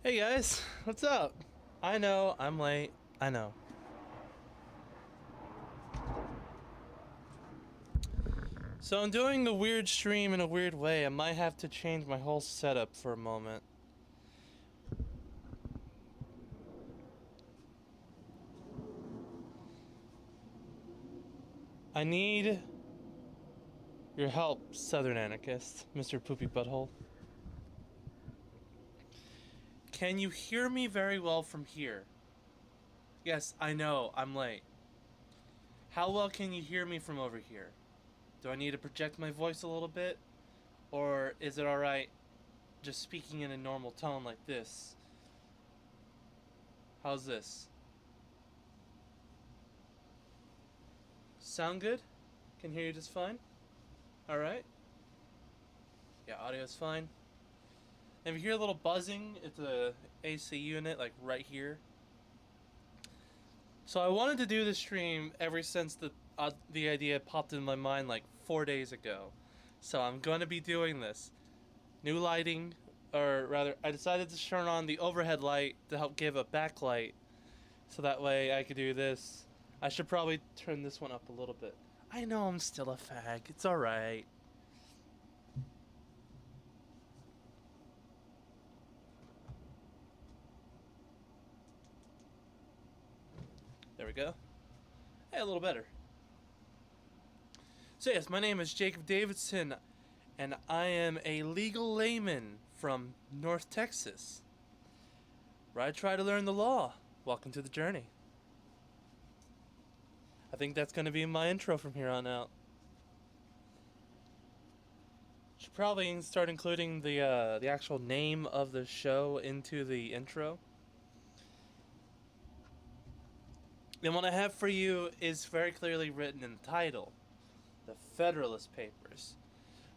Hey guys, what's up? I know, I'm late. I know. So I'm doing the weird stream in a weird way. I might have to change my whole setup for a moment. I need your help, Southern Anarchist, Mr. Poopy Butthole. Can you hear me very well from here? Yes, I know, I'm late. How well can you hear me from over here? Do I need to project my voice a little bit? Or is it alright just speaking in a normal tone like this? How's this? Sound good? Can hear you just fine? Alright. Yeah, audio's fine. And if you hear a little buzzing, it's a AC unit, like right here. So I wanted to do this stream ever since the idea popped in my mind like 4 days ago. So I'm going to be doing this. New lighting, or rather, I decided to turn on the overhead light to help give a backlight. So that way I could do this. I should probably turn this one up a little bit. I know I'm still a fag. It's alright. There we go. Hey, a little better. So yes, my name is Jacob Davidson, and I am a legal layman from North Texas, where I try to learn the law. Welcome to the journey. I think that's going to be my intro from here on out. Should probably start including the actual name of the show into the intro. And what I have for you is very clearly written in the title, the Federalist Papers.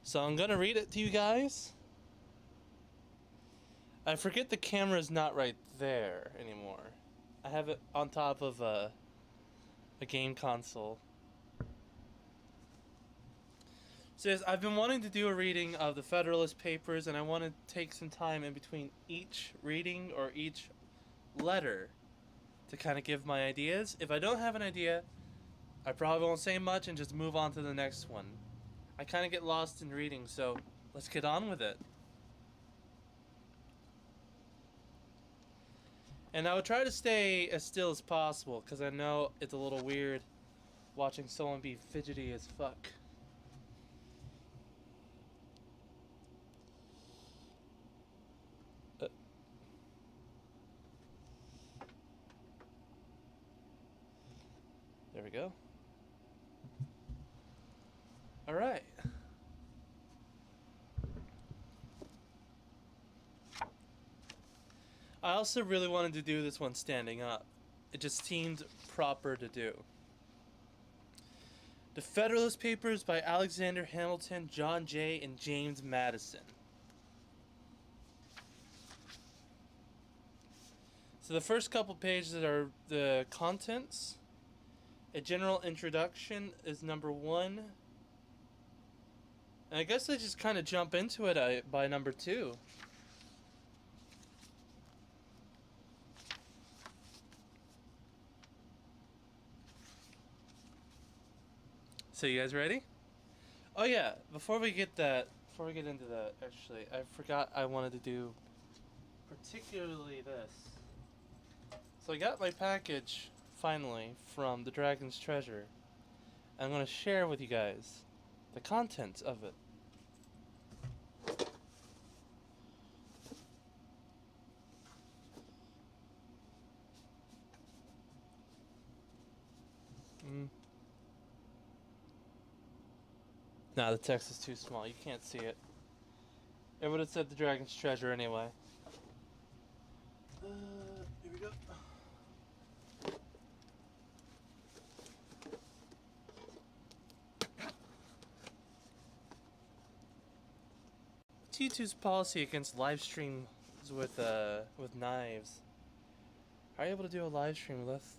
So I'm gonna read it to you guys. I forget the camera's not right there anymore. I have it on top of a game console. So yes, I've been wanting to do a reading of the Federalist Papers, and I want to take some time in between each reading or each letter to kind of give my ideas. If I don't have an idea, I probably won't say much and just move on to the next one. I kind of get lost in reading, so let's get on with it. And I would try to stay as still as possible, because I know it's a little weird watching someone be fidgety as fuck. There we go. Alright. I also really wanted to do this one standing up. It just seemed proper to do. The Federalist Papers by Alexander Hamilton, John Jay, and James Madison. So the first couple pages are the contents. A general introduction is number 1. And I guess I just kind of jump into it by number 2. So you guys ready? Oh yeah, before we get into that, actually, I forgot I wanted to do particularly this. So I got my package, finally, from the Dragon's Treasure. I'm going to share with you guys the contents of it. Nah, the text is too small. You can't see it. It would have said the Dragon's Treasure anyway. Here we go. T2's policy against live streams with knives. How are you able to do a live stream with?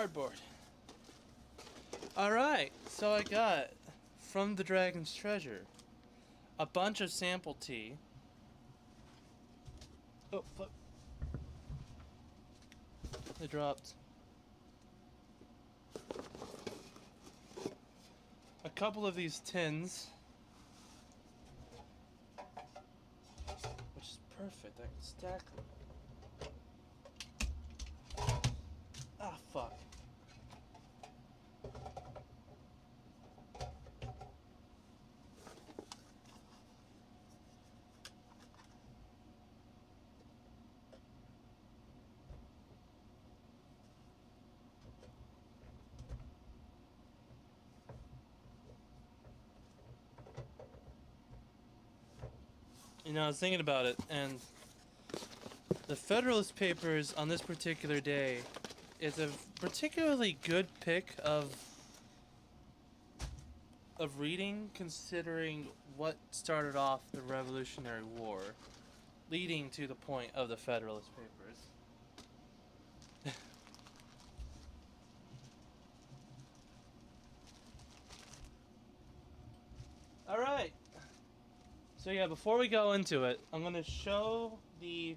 cardboard. Alright, so I got from the Dragon's Treasure a bunch of sample tea. Oh, fuck. It dropped. A couple of these tins, which is perfect. I can stack them. Ah, fuck. You know, I was thinking about it, and the Federalist Papers on this particular day is a particularly good pick of reading, considering what started off the Revolutionary War, leading to the point of the Federalist Papers. All right. So yeah, before we go into it, I'm gonna show the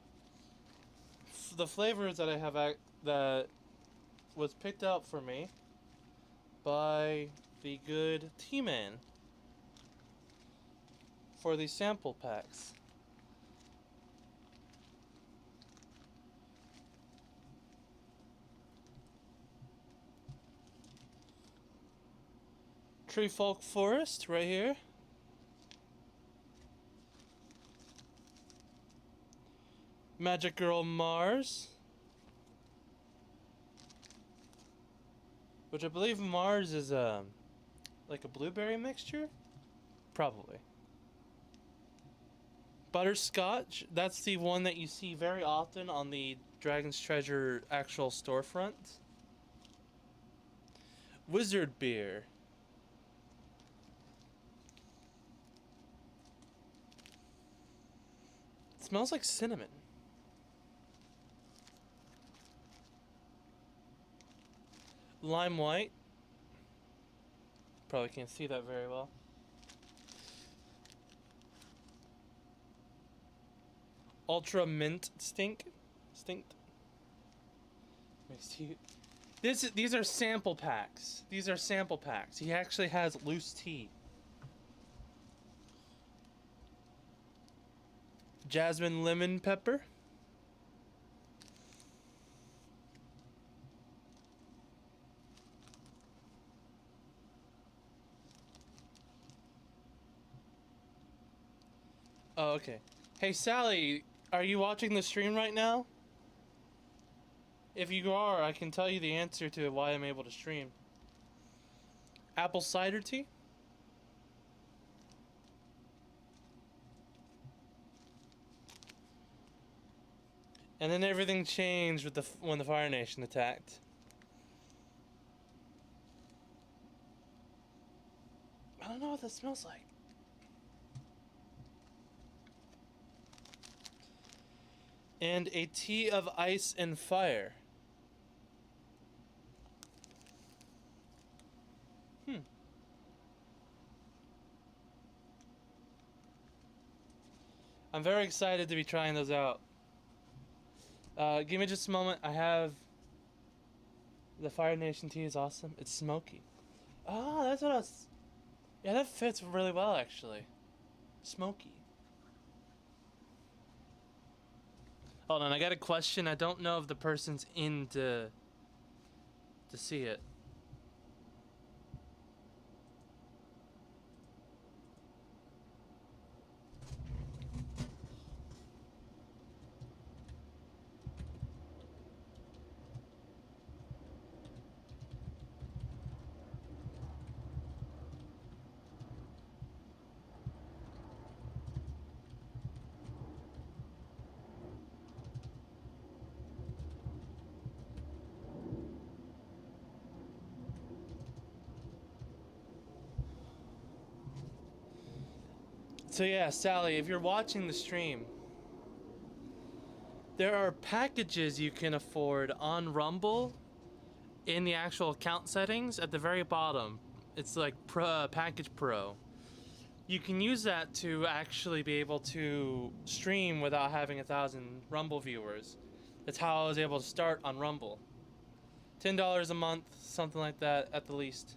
flavors that I have that was picked out for me by the good T-Man for the sample packs. Tree Folk Forest right here. Magic Girl Mars, which I believe Mars is like a blueberry mixture, probably. Butterscotch, that's the one that you see very often on the Dragon's Treasure actual storefront. Wizard Beer. It smells like cinnamon. Lime White. Probably can't see that very well. Ultra Mint Stink. These are sample packs. These are sample packs. He actually has loose tea. Jasmine Lemon Pepper. Oh, okay. Hey, Sally, are you watching the stream right now? If you are, I can tell you the answer to why I'm able to stream. Apple cider tea? And then everything changed with when the Fire Nation attacked. I don't know what that smells like. And a tea of ice and fire. I'm very excited to be trying those out. Give me just a moment. I have... The Fire Nation tea is awesome. It's smoky. Oh, that's what I was... Yeah, that fits really well, actually. Smoky. Hold on, I got a question. I don't know if the person's in to see it. So yeah, Sally, if you're watching the stream, there are packages you can afford on Rumble in the actual account settings at the very bottom, it's like Package Pro. You can use that to actually be able to stream without having 1,000 Rumble viewers. That's how I was able to start on Rumble. $10 a month, something like that at the least.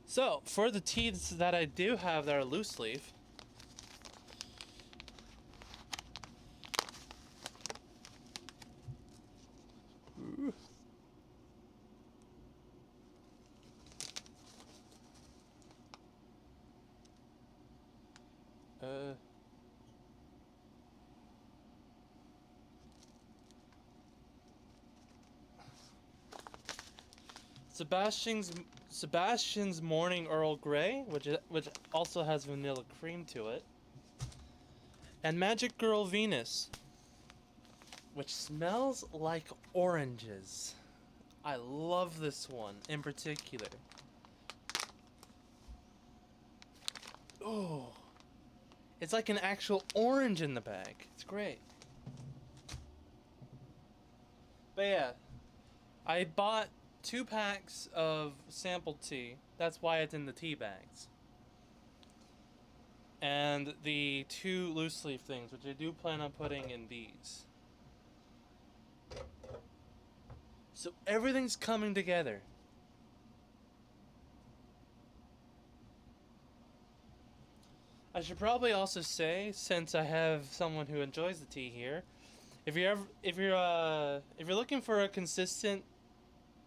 So, for the tees that I do have that are loose leaf, Sebastian's Morning Earl Grey, which also has vanilla cream to it, and Magic Girl Venus, which smells like oranges. I love this one in particular. Oh, it's like an actual orange in the bag. It's great. But yeah, I bought 2 packs of sample tea. That's why it's in the tea bags. And the 2 loose leaf things, which I do plan on putting in these. So everything's coming together. I should probably also say, since I have someone who enjoys the tea here, if you're looking for a consistent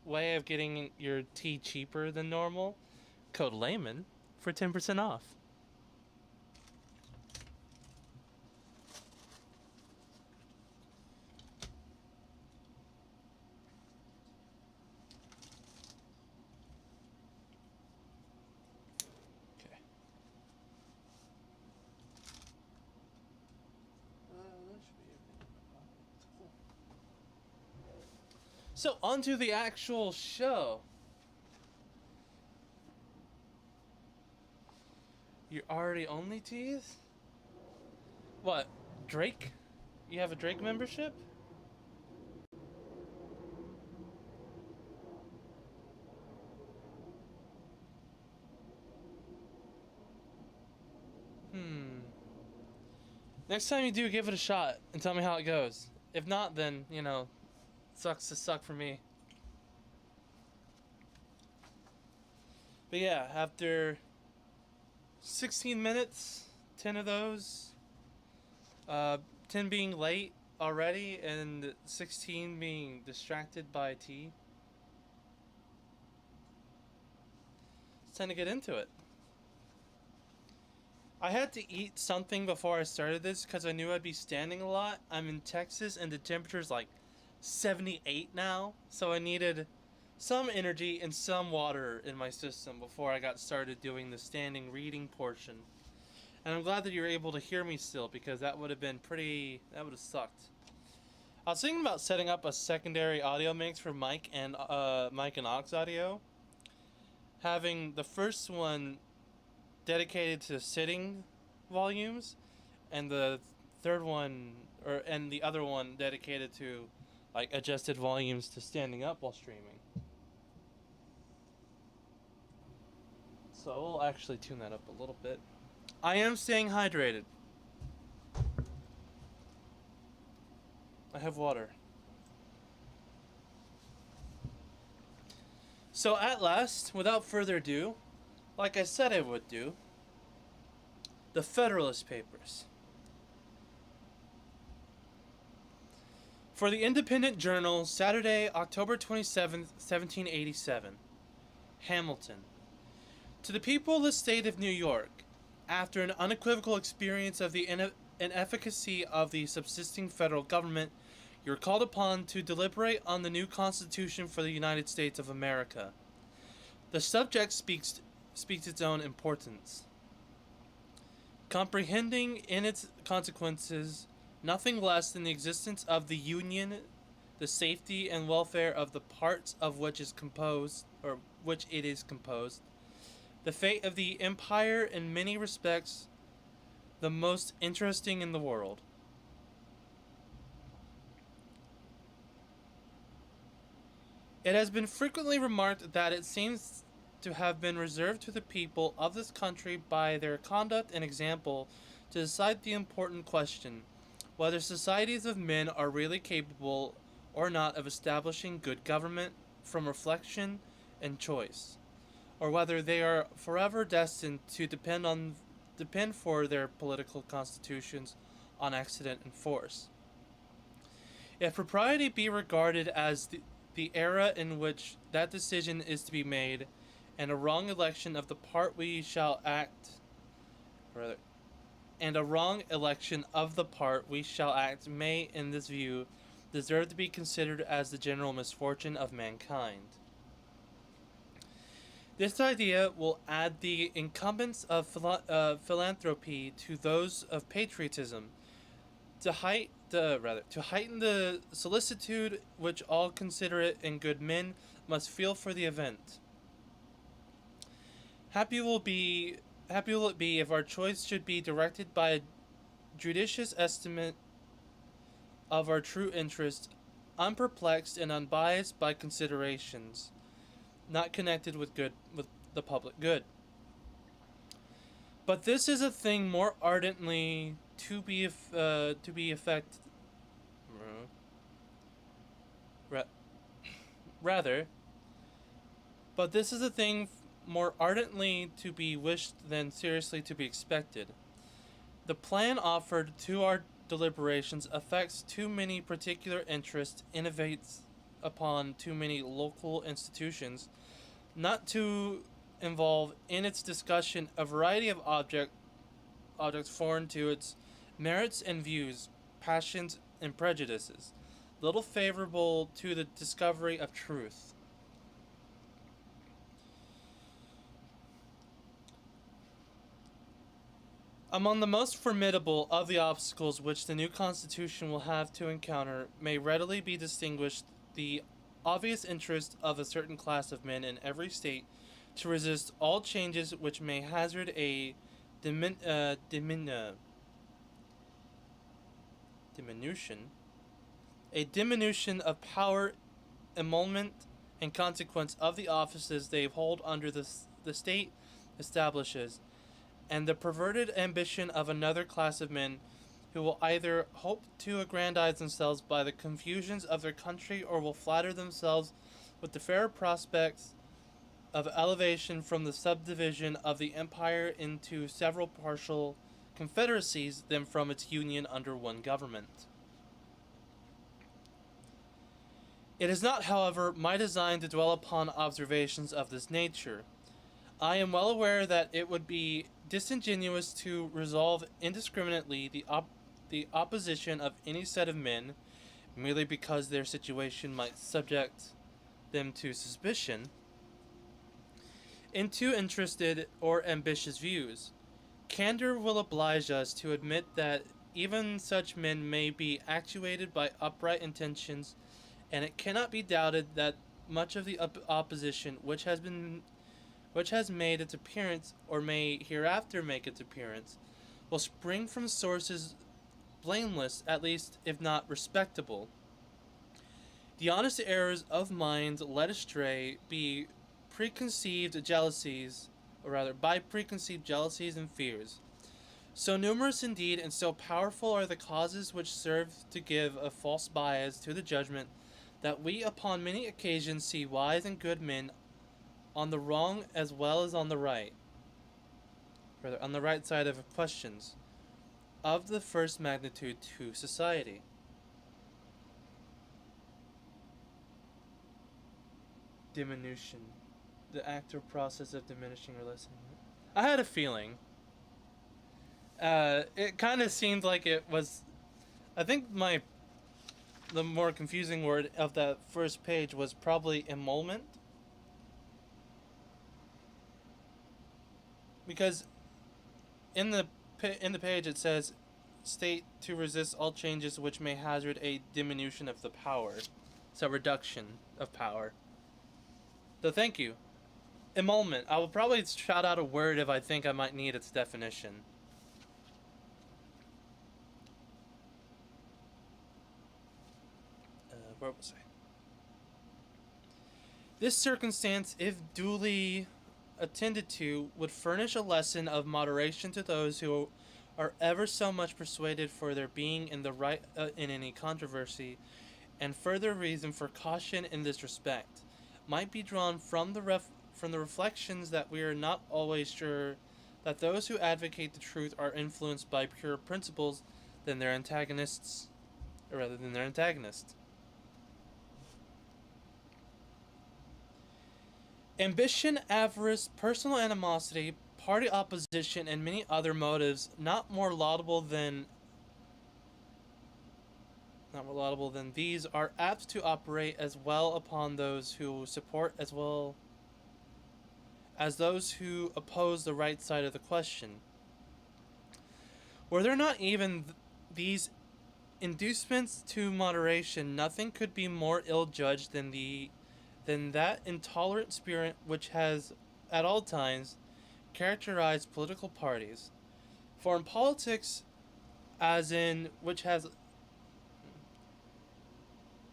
way of getting your tea cheaper than normal, code Layman for 10% off. Okay. That should be everything. Cool. So, onto the actual show. You're already only teas? What, Drake? You have a Drake membership? Next time you do, give it a shot and tell me how it goes. If not, then, you know, sucks to suck for me. But yeah, after 16 minutes, 10 of those, 10 being late already, and 16 being distracted by tea, it's time to get into it. I had to eat something before I started this because I knew I'd be standing a lot. I'm in Texas and the temperature's like 78 now, so I needed some energy and some water in my system before I got started doing the standing reading portion. And I'm glad that you're able to hear me still, because that would have sucked. I was thinking about setting up a secondary audio mix for mic and aux audio. Having the first one dedicated to sitting volumes, and the third one, and the other one dedicated to like adjusted volumes to standing up while streaming. So we'll actually tune that up a little bit. I am staying hydrated. I have water. So at last, without further ado, like I said I would do, the Federalist Papers. For the Independent Journal, Saturday, October 27th, 1787. Hamilton. To the people of the state of New York, after an unequivocal experience of the inefficacy of the subsisting federal government, you are called upon to deliberate on the new Constitution for the United States of America. The subject speaks its own importance. Comprehending in its consequences nothing less than the existence of the Union, the safety and welfare of the parts of which it is composed, the fate of the empire in many respects the most interesting in the world, It has been frequently remarked that it seems to have been reserved to the people of this country by their conduct and example to decide the important question whether societies of men are really capable or not of establishing good government from reflection and choice, or whether they are forever destined to depend for their political constitutions on accident and force. If propriety be regarded as the era in which that decision is to be made, and a wrong election of the part we shall act, rather, and a wrong election of the part we shall act may, in this view, deserve to be considered as the general misfortune of mankind. This idea will add the incumbents of philanthropy to those of patriotism, to heighten the solicitude which all considerate and good men must feel for the event. Happy will it be if our choice should be directed by a judicious estimate of our true interest, unperplexed and unbiased by considerations not connected with the public good. But this is a thing more ardently to be effected. Rather, but this is a thing more ardently to be wished than seriously to be expected. The plan offered to our deliberations affects too many particular interests, innovates upon too many local institutions, not to involve in its discussion a variety of objects foreign to its merits and views, passions and prejudices, little favorable to the discovery of truth. Among the most formidable of the obstacles which the new Constitution will have to encounter may readily be distinguished the obvious interest of a certain class of men in every state to resist all changes which may hazard a diminution of power, emolument, and consequence of the offices they hold under the state establishes, and the perverted ambition of another class of men who will either hope to aggrandize themselves by the confusions of their country or will flatter themselves with the fairer prospects of elevation from the subdivision of the empire into several partial confederacies than from its union under one government. It is not, however, my design to dwell upon observations of this nature. I am well aware that it would be disingenuous to resolve indiscriminately the opposition of any set of men, merely because their situation might subject them to suspicion, into interested or ambitious views. Candor will oblige us to admit that even such men may be actuated by upright intentions, and it cannot be doubted that much of the opposition which has made its appearance, or may hereafter make its appearance, will spring from sources blameless, at least, if not respectable. The honest errors of minds led astray by preconceived jealousies and fears. So numerous indeed and so powerful are the causes which serve to give a false bias to the judgment, that we upon many occasions see wise and good men on the wrong as well as on the right, on the right side of questions of the first magnitude to society. Diminution. The act or process of diminishing or lessening. I had a feeling. It kind of seemed like it was. I think the more confusing word of that first page was probably emolument. Because in the page it says, state to resist all changes which may hazard a diminution of the power. So reduction of power. So thank you. Emolument. I will probably shout out a word if I think I might need its definition. Where was I? This circumstance, if duly attended to, would furnish a lesson of moderation to those who are ever so much persuaded for their being in the right in any controversy, and further reason for caution in this respect might be drawn from the reflections that we are not always sure that those who advocate the truth are influenced by pure principles than their antagonists, or rather than their antagonists. Ambition, avarice, personal animosity, party opposition, and many other motives not more laudable than these are apt to operate as well upon those who support as well as those who oppose the right side of the question. Were there not even these inducements to moderation, nothing could be more ill-judged than that intolerant spirit which has at all times characterized political parties. For in politics, as in which has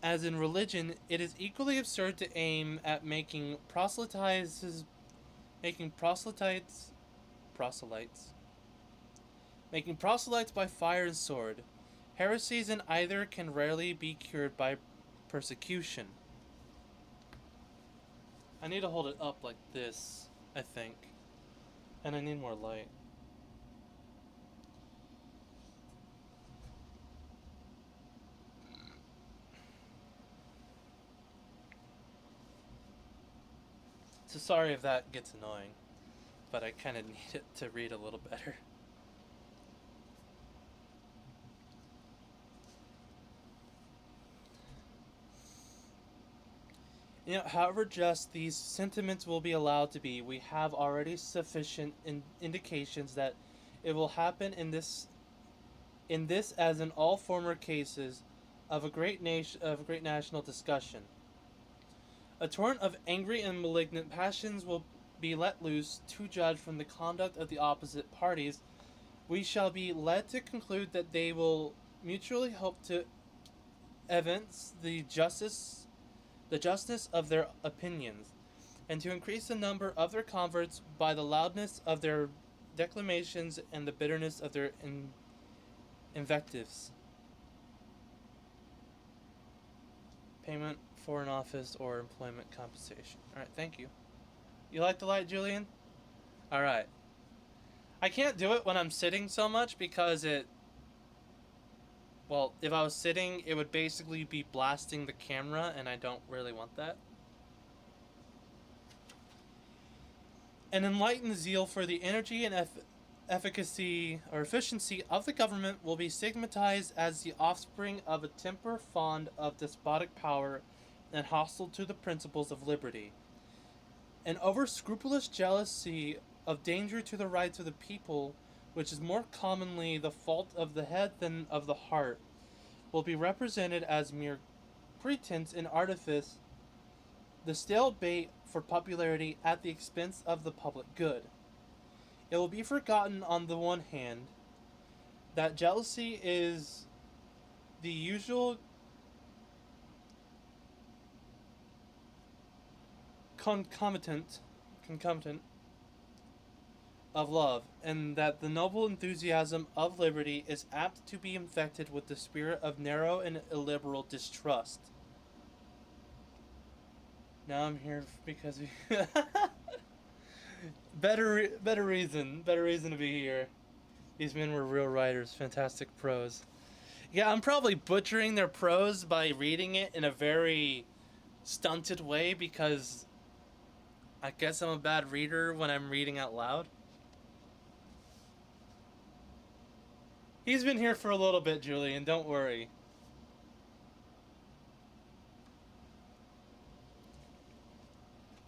as in religion, it is equally absurd to aim at making proselytes, making proselytes by fire and sword. Heresies in either can rarely be cured by persecution. I need to hold it up like this, I think. And I need more light. So sorry if that gets annoying, but I kind of need it to read a little better. However just these sentiments will be allowed to be, we have already sufficient indications that it will happen in this as in all former cases of a great national discussion. A torrent of angry and malignant passions will be let loose. To judge from the conduct of the opposite parties, we shall be led to conclude that they will mutually hope to evince the justness of their opinions, and to increase the number of their converts by the loudness of their declamations and the bitterness of their invectives. Payment for an office or employment compensation. Alright, thank you. You like the light, Julian? Alright. I can't do it when I'm sitting so much because if I was sitting, it would basically be blasting the camera, and I don't really want that. An enlightened zeal for the energy and efficacy or efficiency of the government will be stigmatized as the offspring of a temper fond of despotic power and hostile to the principles of liberty. An over-scrupulous jealousy of danger to the rights of the people, which is more commonly the fault of the head than of the heart, will be represented as mere pretense and artifice, the stale bait for popularity at the expense of the public good. It will be forgotten, on the one hand, that jealousy is the usual concomitant of love, and that the noble enthusiasm of liberty is apt to be infected with the spirit of narrow and illiberal distrust. Now I'm here because better reason to be here. These men were real writers, fantastic prose. Yeah, I'm probably butchering their prose by reading it in a very stunted way because I guess I'm a bad reader when I'm reading out loud. He's been here for a little bit, Julian, don't worry.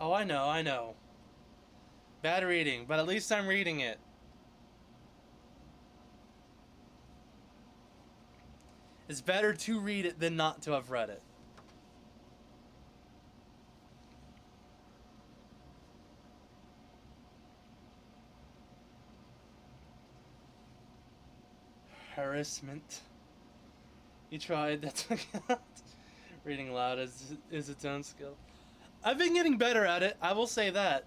Oh, I know. Bad reading, but at least I'm reading it. It's better to read it than not to have read it. Harassment. You tried, that's reading loud is its own skill. I've been getting better at it, I will say that.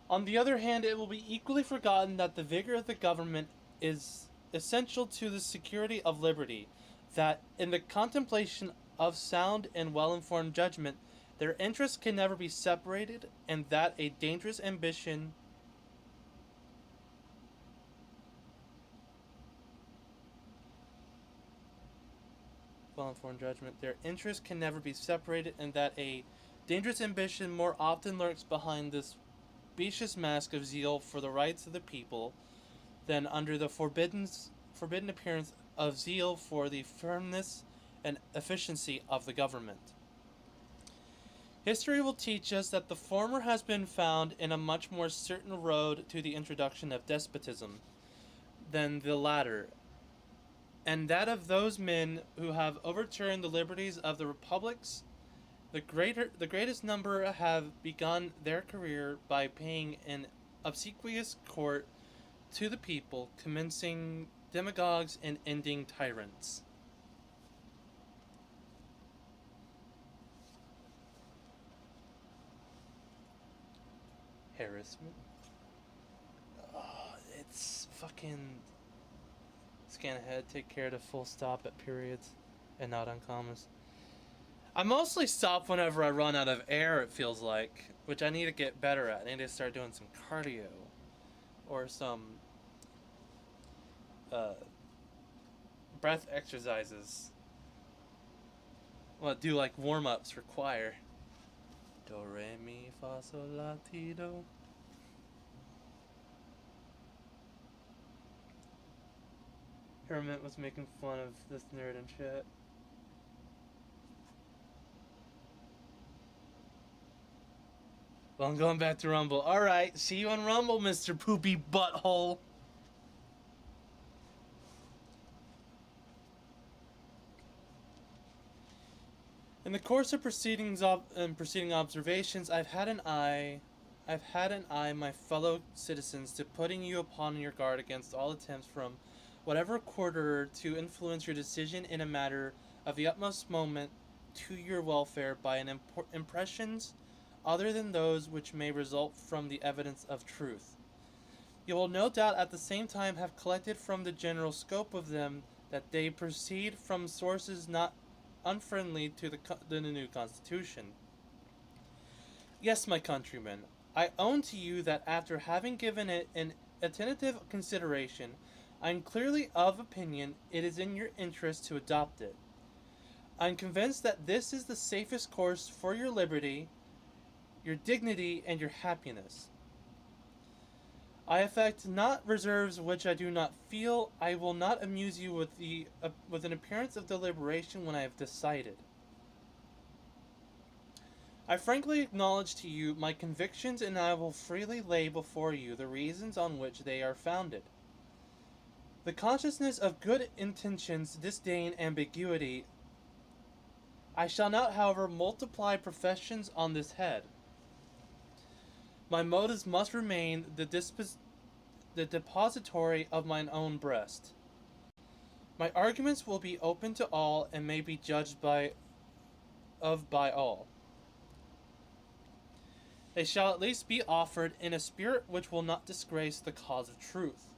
On the other hand, it will be equally forgotten that the vigor of the government is essential to the security of liberty, that in the contemplation of sound and well-informed judgment, their interests can never be separated, and that a dangerous ambition well-informed judgment, their interests can never be separated, and that a dangerous ambition more often lurks behind this specious mask of zeal for the rights of the people than under the forbidden appearance of zeal for the firmness and efficiency of the government. History will teach us that the former has been found in a much more certain road to the introduction of despotism than the latter, and that of those men who have overturned the liberties of the republics, the greatest number have begun their career by paying an obsequious court to the people, commencing demagogues and ending tyrants. Harassment. Oh, it's fucking. Scan ahead, take care to full stop at periods and not on commas. I mostly stop whenever I run out of air, it feels like, which I need to get better at. I need to start doing some cardio or some breath exercises. Well, do like warm-ups for choir. Do, re, mi, fa, sol, la, ti, do. Hermit was making fun of this nerd and shit. Well, I'm going back to Rumble. Alright, see you on Rumble, Mr. Poopy Butthole. In the course of preceding observations, I've had an eye, my fellow citizens, to putting you upon your guard against all attempts from whatever quarter to influence your decision in a matter of the utmost moment to your welfare by impressions other than those which may result from the evidence of truth. You will no doubt at the same time have collected from the general scope of them that they proceed from sources not unfriendly to the new Constitution. Yes, my countrymen, I own to you that after having given it an attentive consideration, I am clearly of opinion it is in your interest to adopt it. I am convinced that this is the safest course for your liberty, your dignity, and your happiness. I affect not reserves which I do not feel. I will not amuse you with an appearance of deliberation when I have decided. I frankly acknowledge to you my convictions, and I will freely lay before you the reasons on which they are founded. The consciousness of good intentions disdain ambiguity. I shall not, however, multiply professions on this head. My motives must remain the depository of mine own breast. My arguments will be open to all and may be judged by all. They shall at least be offered in a spirit which will not disgrace the cause of truth.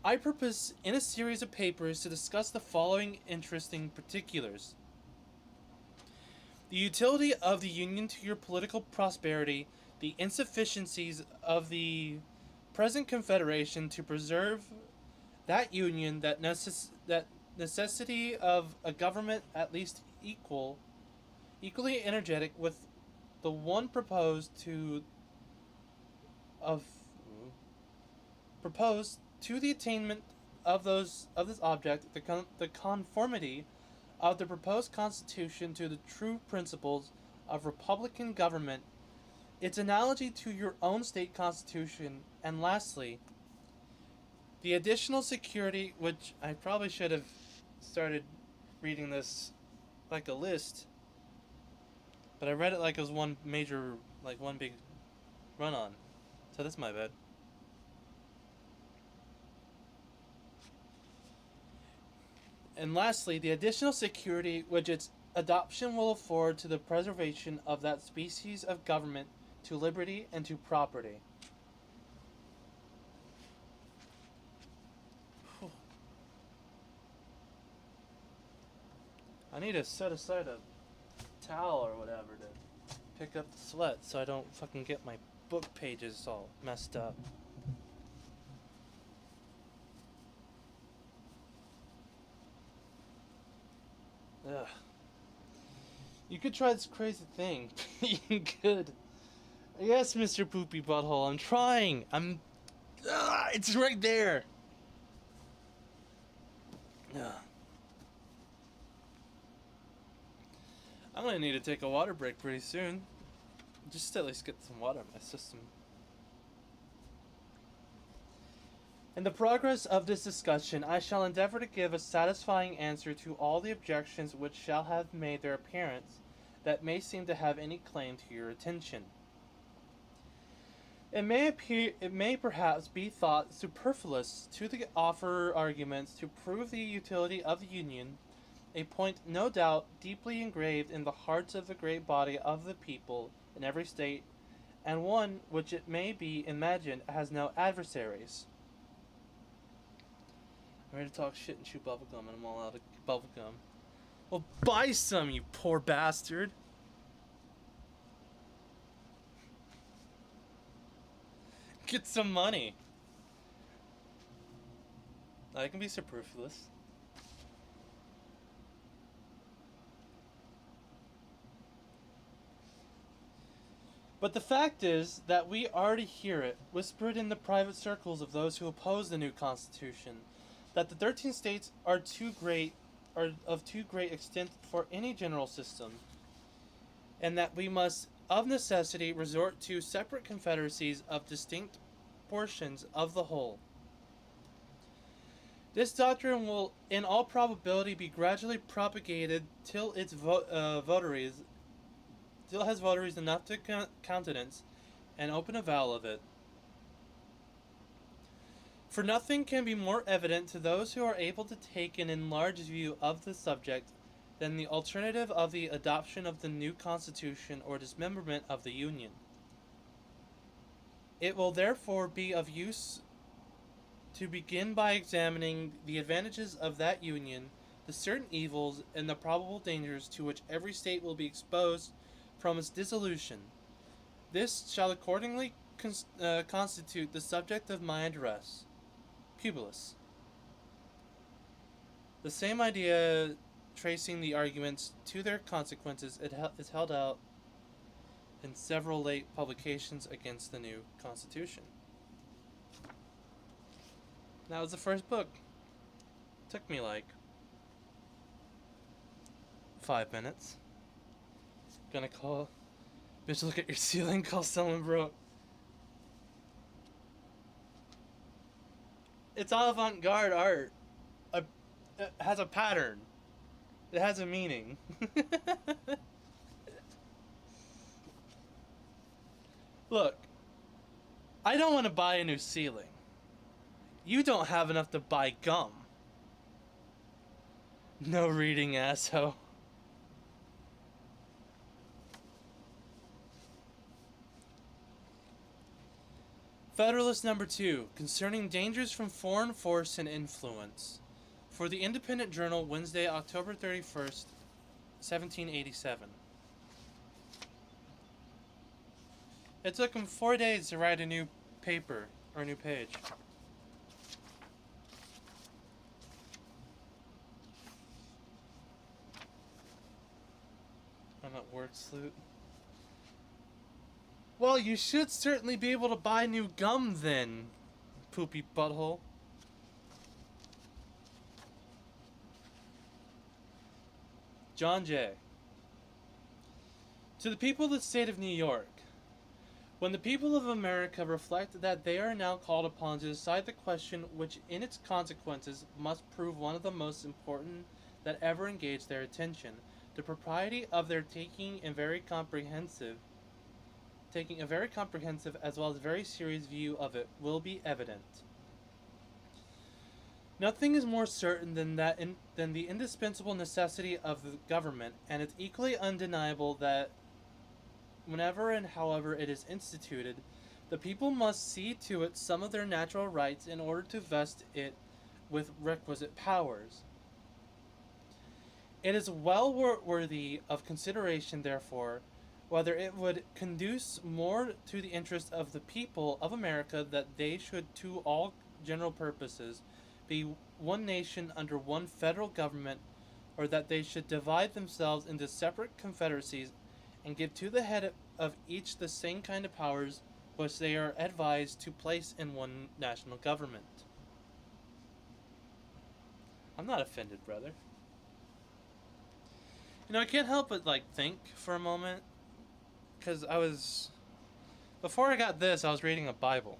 I purpose in a series of papers to discuss the following interesting particulars: the utility of the Union to your political prosperity, the insufficiencies of the present Confederation to preserve that Union, that necessity of a government at least equally energetic with the one proposed to the attainment of this object, the conformity of the proposed Constitution to the true principles of republican government, its analogy to your own state constitution, and lastly, the additional security, which I probably should have started reading this like a list, but I read it like it was one big run-on, so that's my bad. And lastly, the additional security which its adoption will afford to the preservation of that species of government, to liberty and to property. I need to set aside a towel or whatever to pick up the sweat so I don't fucking get my book pages all messed up. Ugh. You could try this crazy thing. You could. Yes, Mr. Poopy Butthole, I'm trying. It's right there. Ugh. I'm gonna need to take a water break pretty soon. Just to at least get some water in my system. In the progress of this discussion, I shall endeavor to give a satisfying answer to all the objections which shall have made their appearance that may seem to have any claim to your attention. It may perhaps be thought superfluous to the offer arguments to prove the utility of the Union, a point no doubt deeply engraved in the hearts of the great body of the people in every state, and one which it may be imagined has no adversaries. I'm ready to talk shit and chew bubblegum, and I'm all out of bubblegum. Well, buy some, you poor bastard! Get some money! That can be superfluous. But the fact is that we already hear it, whispered in the private circles of those who oppose the new Constitution, that the 13 states are of too great extent for any general system, and that we must of necessity resort to separate confederacies of distinct portions of the whole. This doctrine will in all probability be gradually propagated till its votaries still has votaries enough to countenance and open avowal of it. For nothing can be more evident to those who are able to take an enlarged view of the subject than the alternative of the adoption of the new Constitution or dismemberment of the Union. It will therefore be of use to begin by examining the advantages of that Union, the certain evils, and the probable dangers to which every state will be exposed from its dissolution. This shall accordingly constitute the subject of my address. Publius. The same idea, tracing the arguments to their consequences, is held out in several late publications against the new Constitution. That was the first book. Took me like 5 minutes. Gonna call bitch, look at your ceiling, call someone broke. It's all avant-garde art. It has a pattern. It has a meaning. Look, I don't want to buy a new ceiling. You don't have enough to buy gum. No reading, asshole. Federalist number 2, concerning dangers from foreign force and influence. For the Independent Journal, Wednesday, October 31st, 1787. It took him 4 days to write a new paper, or a new page. I'm at work, Sloot. Well, you should certainly be able to buy new gum then, poopy butthole. John Jay. To the people of the state of New York, when the people of America reflect that they are now called upon to decide the question which in its consequences must prove one of the most important that ever engaged their attention, the propriety of their taking a very comprehensive as well as very serious view of it will be evident. Nothing is more certain than the indispensable necessity of the government, and it's equally undeniable that whenever and however it is instituted, the people must cede to it some of their natural rights in order to vest it with requisite powers. It is well worthy of consideration, therefore, whether it would conduce more to the interest of the people of America that they should, to all general purposes, be one nation under one federal government, or that they should divide themselves into separate confederacies and give to the head of each the same kind of powers which they are advised to place in one national government. I'm not offended, brother. I can't help but think for a moment, because before I got this, I was reading a Bible,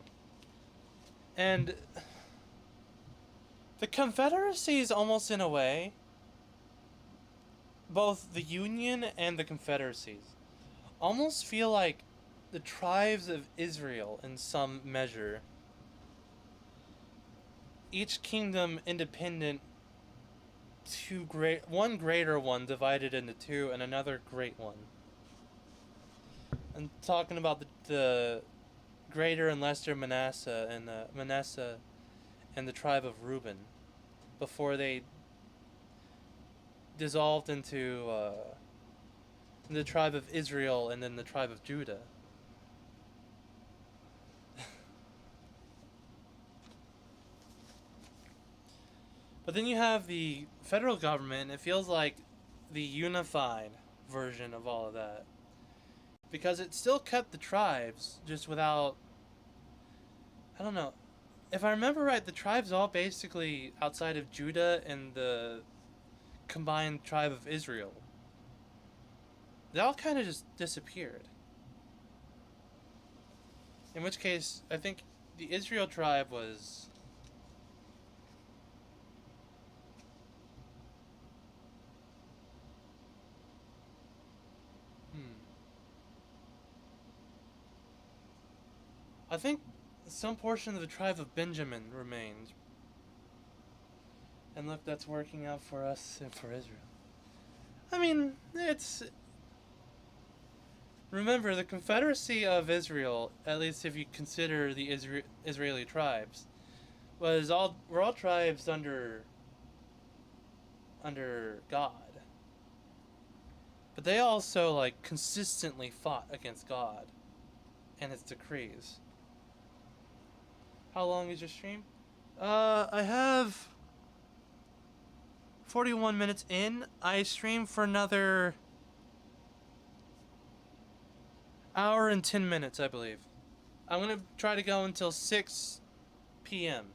and the Confederacies, almost in a way, both the Union and the Confederacies, almost feel like the tribes of Israel in some measure. Each kingdom independent, one greater one divided into two, and another great one. I'm talking about the greater and lesser Manasseh and the tribe of Reuben, before they dissolved into the tribe of Israel and then the tribe of Judah. But then you have the federal government, and it feels like the unified version of all of that. Because it still kept the tribes, just without... I don't know. If I remember right, the tribes all basically outside of Judah and the combined tribe of Israel, they all kind of just disappeared. In which case, I think the Israel tribe was... I think some portion of the tribe of Benjamin remains. And look, that's working out for us and for Israel. I mean, it's... Remember, the Confederacy of Israel, at least if you consider the Israeli tribes, were all tribes under God. But they also, consistently fought against God and His decrees. How long is your stream? I have 41 minutes in. I stream for another hour and 10 minutes, I believe. I'm going to try to go until 6 p.m.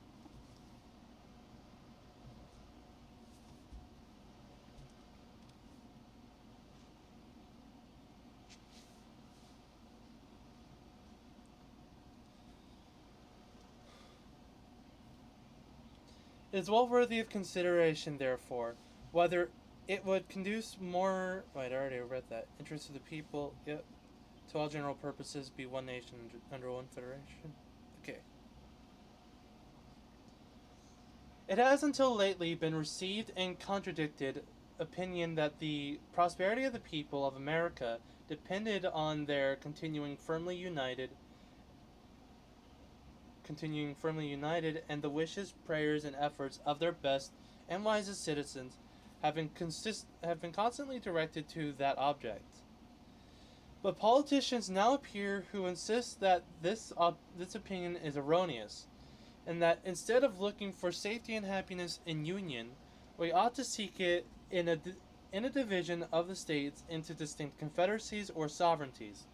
It is well worthy of consideration, therefore, whether it would conduce more... Wait, I already read that. Interest of the people, yep. To all general purposes, be one nation under one federation. Okay. It has until lately been received and contradicted opinion that the prosperity of the people of America depended on their continuing firmly united, and the wishes, prayers, and efforts of their best and wisest citizens have been constantly directed to that object. But politicians now appear who insist that this opinion is erroneous, and that instead of looking for safety and happiness in union, we ought to seek it in a division of the states into distinct confederacies or sovereignties.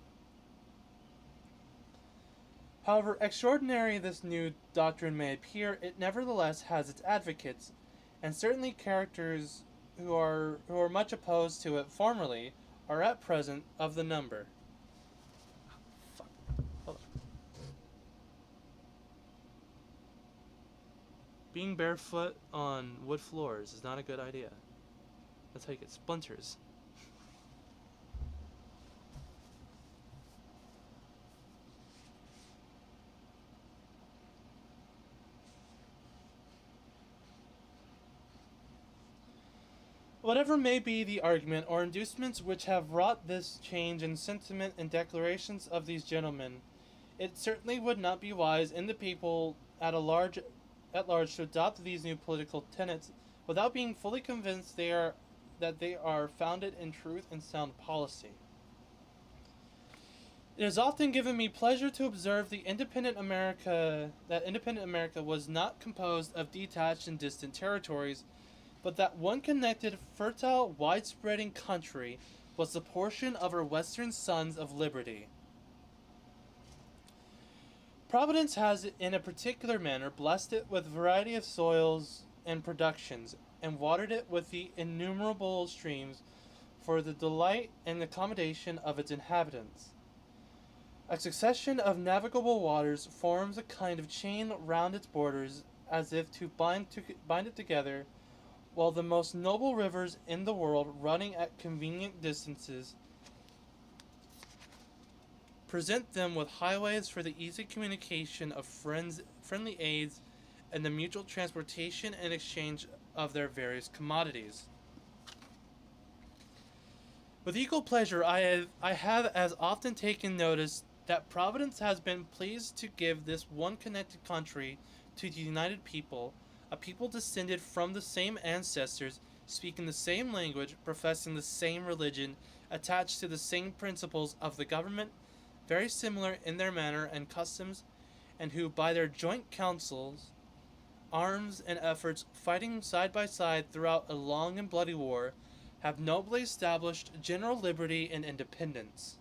However extraordinary this new doctrine may appear, it nevertheless has its advocates, and certainly characters who are much opposed to it formerly are at present of the number. Fuck. Hold on. Being barefoot on wood floors is not a good idea. That's how you get splinters. Whatever may be the argument or inducements which have wrought this change in sentiment and declarations of these gentlemen, it certainly would not be wise in the people at large to adopt these new political tenets without being fully convinced that they are founded in truth and sound policy. It has often given me pleasure to observe that independent America was not composed of detached and distant territories, but that one connected, fertile, wide-spreading country was the portion of our western sons of liberty. Providence has, in a particular manner, blessed it with variety of soils and productions, and watered it with the innumerable streams for the delight and accommodation of its inhabitants. A succession of navigable waters forms a kind of chain round its borders, as if to bind it together, while the most noble rivers in the world, running at convenient distances, present them with highways for the easy communication of friendly aids, and the mutual transportation and exchange of their various commodities. With equal pleasure, I have as often taken notice that Providence has been pleased to give this one connected country to the united people, a people descended from the same ancestors, speaking the same language, professing the same religion, attached to the same principles of the government, very similar in their manner and customs, and who by their joint counsels, arms, and efforts, fighting side by side throughout a long and bloody war, have nobly established general liberty and independence.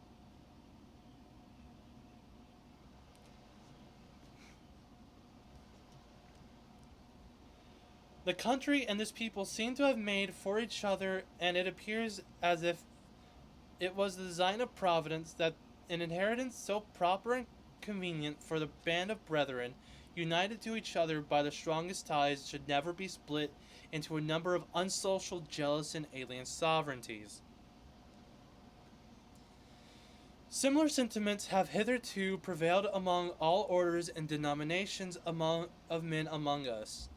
The country and this people seem to have made for each other, and it appears as if it was the design of Providence that an inheritance so proper and convenient for the band of brethren, united to each other by the strongest ties, should never be split into a number of unsocial, jealous, and alien sovereignties. Similar sentiments have hitherto prevailed among all orders and denominations of men among us.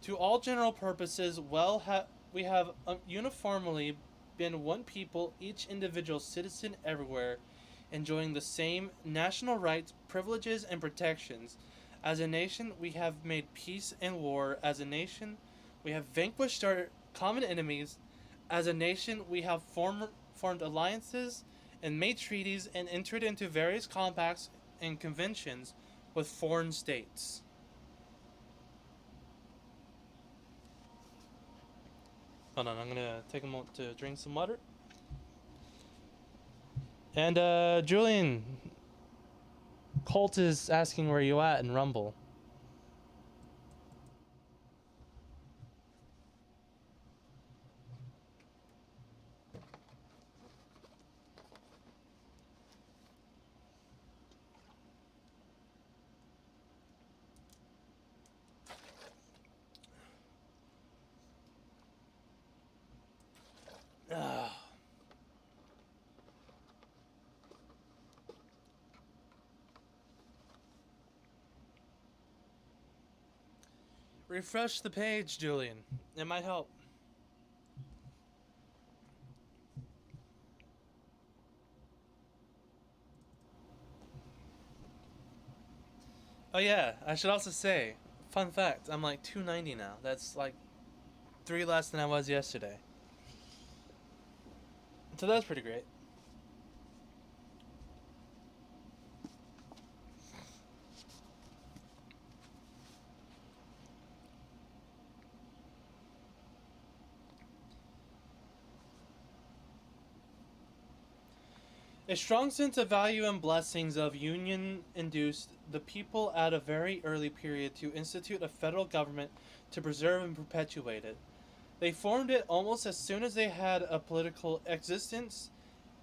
To all general purposes, we have uniformly been one people, each individual citizen everywhere, enjoying the same national rights, privileges, and protections. As a nation, we have made peace and war. As a nation, we have vanquished our common enemies. As a nation, we have formed alliances and made treaties and entered into various compacts and conventions with foreign states. Hold on, I'm gonna take a moment to drink some water. And Julian, Colt is asking where you at in Rumble. Refresh the page, Julian. It might help. Oh yeah, I should also say, fun fact, I'm like 290 now. That's like 3 less than I was yesterday. So that's pretty great. A strong sense of value and blessings of union induced the people at a very early period to institute a federal government to preserve and perpetuate it. They formed it almost as soon as they had a political existence,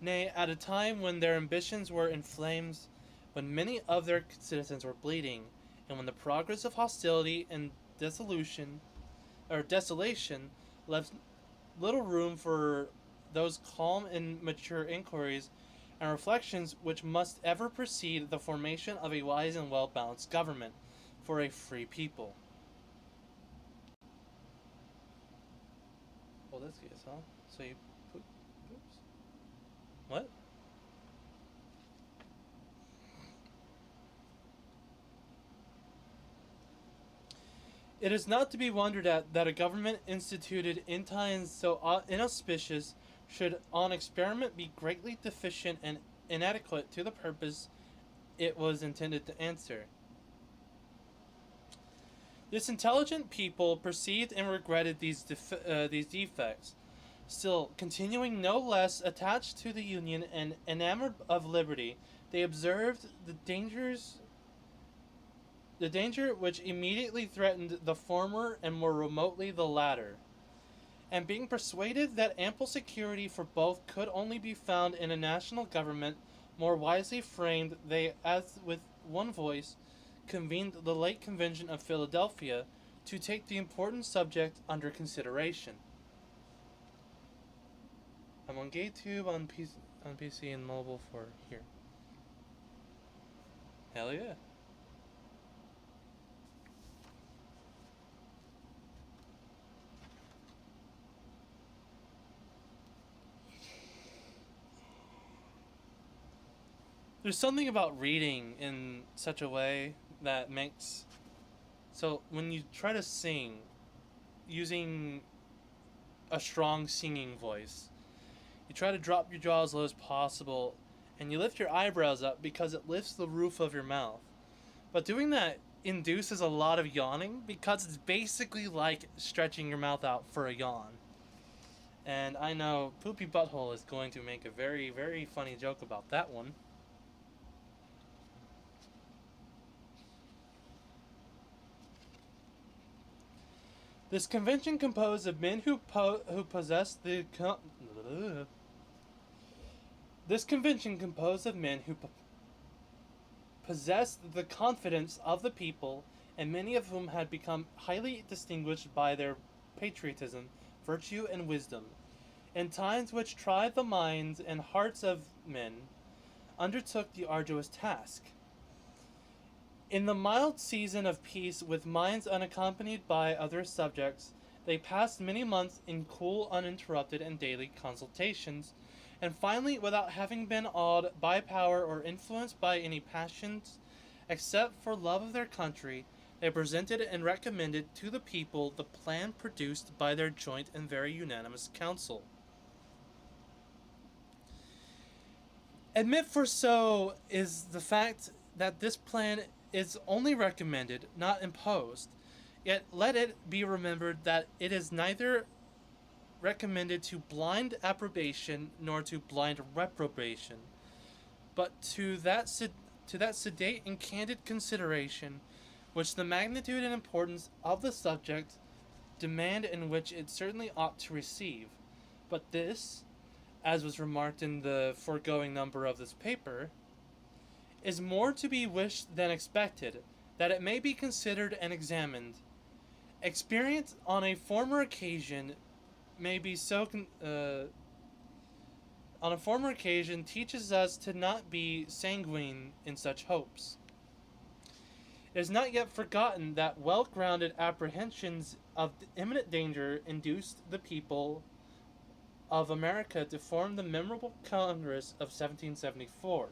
nay, at a time when their ambitions were in flames, when many of their citizens were bleeding, and when the progress of hostility and desolation left little room for those calm and mature inquiries and reflections which must ever precede the formation of a wise and well-balanced government for a free people. Hold this case, huh? So you poop. Oops. What? It is not to be wondered at that a government instituted in times so inauspicious should on experiment be greatly deficient and inadequate to the purpose it was intended to answer. This intelligent people perceived and regretted these defects. Still, continuing no less attached to the Union and enamored of liberty, they observed the danger which immediately threatened the former and more remotely the latter. And being persuaded that ample security for both could only be found in a national government more wisely framed, they, as with one voice, convened the late Convention of Philadelphia to take the important subject under consideration. I'm on GayTube on PC and mobile for here. Hell yeah. There's something about reading in such a way that makes... So, when you try to sing using a strong singing voice, you try to drop your jaw as low as possible, and you lift your eyebrows up because it lifts the roof of your mouth. But doing that induces a lot of yawning because it's basically like stretching your mouth out for a yawn. And I know Poopy Butthole is going to make a very, very funny joke about that one. This convention composed of men who possessed the possessed the confidence of the people, and many of whom had become highly distinguished by their patriotism, virtue, and wisdom, in times which tried the minds and hearts of men, undertook the arduous task. In the mild season of peace, with minds unaccompanied by other subjects, they passed many months in cool, uninterrupted, and daily consultations, and finally, without having been awed by power or influenced by any passions, except for love of their country, they presented and recommended to the people the plan produced by their joint and very unanimous council. Admit for so is the fact that this plan is only recommended, not imposed. Yet let it be remembered that it is neither recommended to blind approbation nor to blind reprobation, but to that sedate and candid consideration which the magnitude and importance of the subject demand, and which it certainly ought to receive. But this, as was remarked in the foregoing number of this paper, is more to be wished than expected, that it may be considered and examined. Experience on a former occasion teaches us to not be sanguine in such hopes. It is not yet forgotten that well-grounded apprehensions of imminent danger induced the people of America to form the memorable Congress of 1774.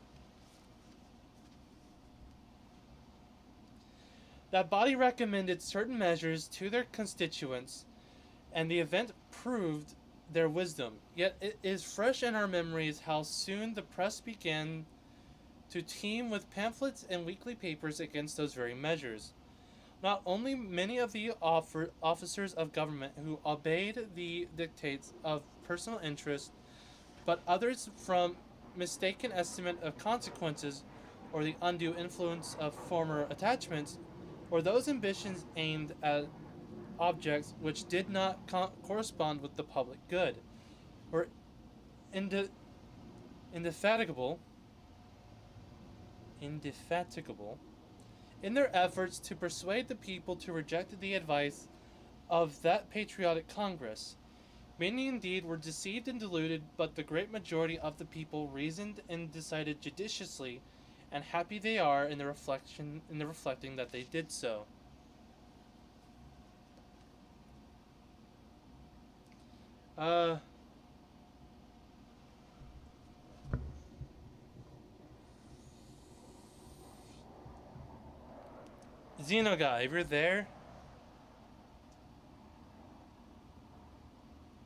That body recommended certain measures to their constituents, and the event proved their wisdom. Yet it is fresh in our memories how soon the press began to teem with pamphlets and weekly papers against those very measures. Not only many of the officers of government who obeyed the dictates of personal interest, but others from mistaken estimate of consequences or the undue influence of former attachments, or those ambitions aimed at objects which did not correspond with the public good, were indefatigable in their efforts to persuade the people to reject the advice of that patriotic Congress. Many indeed were deceived and deluded, but the great majority of the people reasoned and decided judiciously, and happy they are in the reflecting that they did so. Uh, Xeno guy, if you're there,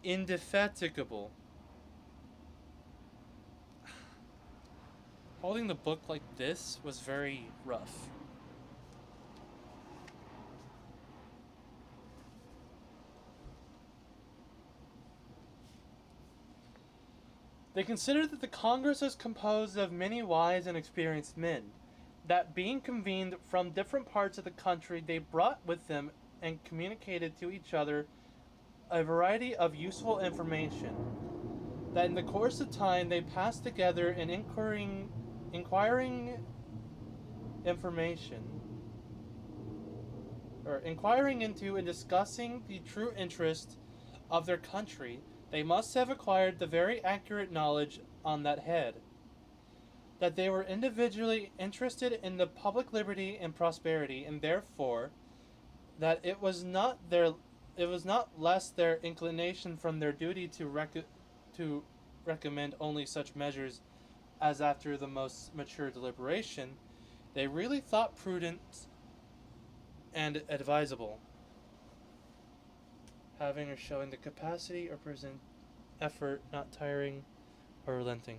indefatigable. Holding the book like this was very rough. They considered that the Congress was composed of many wise and experienced men, that being convened from different parts of the country, they brought with them and communicated to each other a variety of useful information, that in the course of time they passed together in inquiring information, or inquiring into and discussing the true interest of their country, they must have acquired the very accurate knowledge on that head, that they were individually interested in the public liberty and prosperity, and therefore that it was not less their inclination from their duty to recommend only such measures as after the most mature deliberation they really thought prudent and advisable, having or showing the capacity or present effort not tiring or relenting,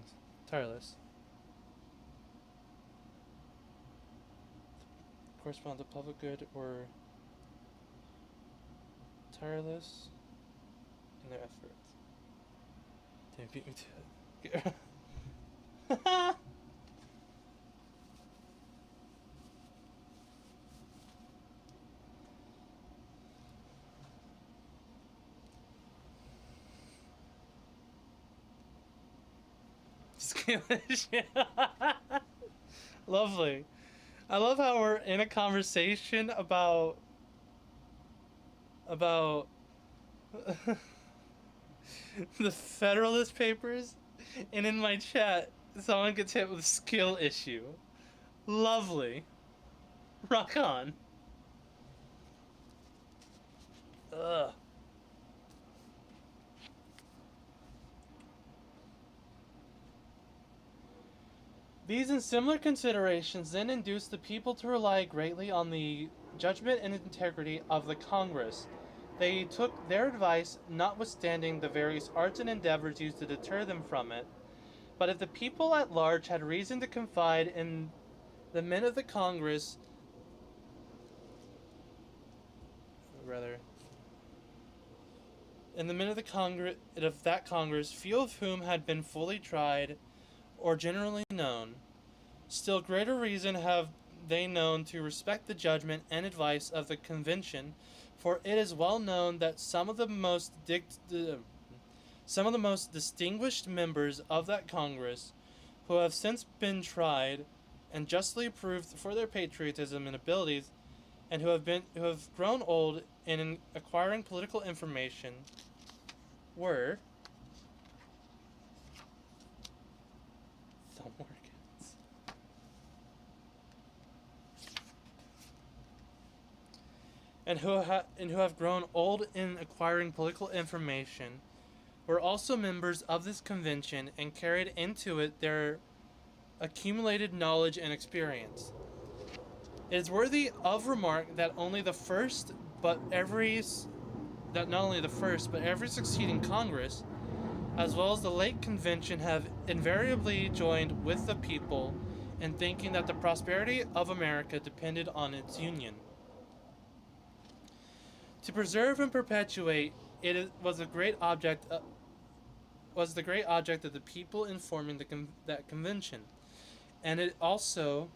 tireless. Correspond to public good or tireless in their efforts. They beat me to it. Lovely. I love how we're in a conversation about the Federalist Papers, and in my chat, someone gets hit with a skill issue. Lovely. Rock on. Ugh. These and similar considerations then induced the people to rely greatly on the judgment and integrity of the Congress. They took their advice, notwithstanding the various arts and endeavors used to deter them from it. But if the people at large had reason to confide in the men of the Congress, in the men of that Congress, few of whom had been fully tried or generally known, still greater reason have they known to respect the judgment and advice of the convention, for it is well known that some of the most distinguished members of that Congress, who have since been tried and justly approved for their patriotism and abilities, and who have grown old in acquiring political information, were and who have grown old in acquiring political information, were also members of this convention and carried into it their accumulated knowledge and experience. It is worthy of remark that not only the first, but every succeeding Congress, as well as the late convention, have invariably joined with the people in thinking that the prosperity of America depended on its union. To preserve and perpetuate it was the great object of the people in forming that convention, and it is also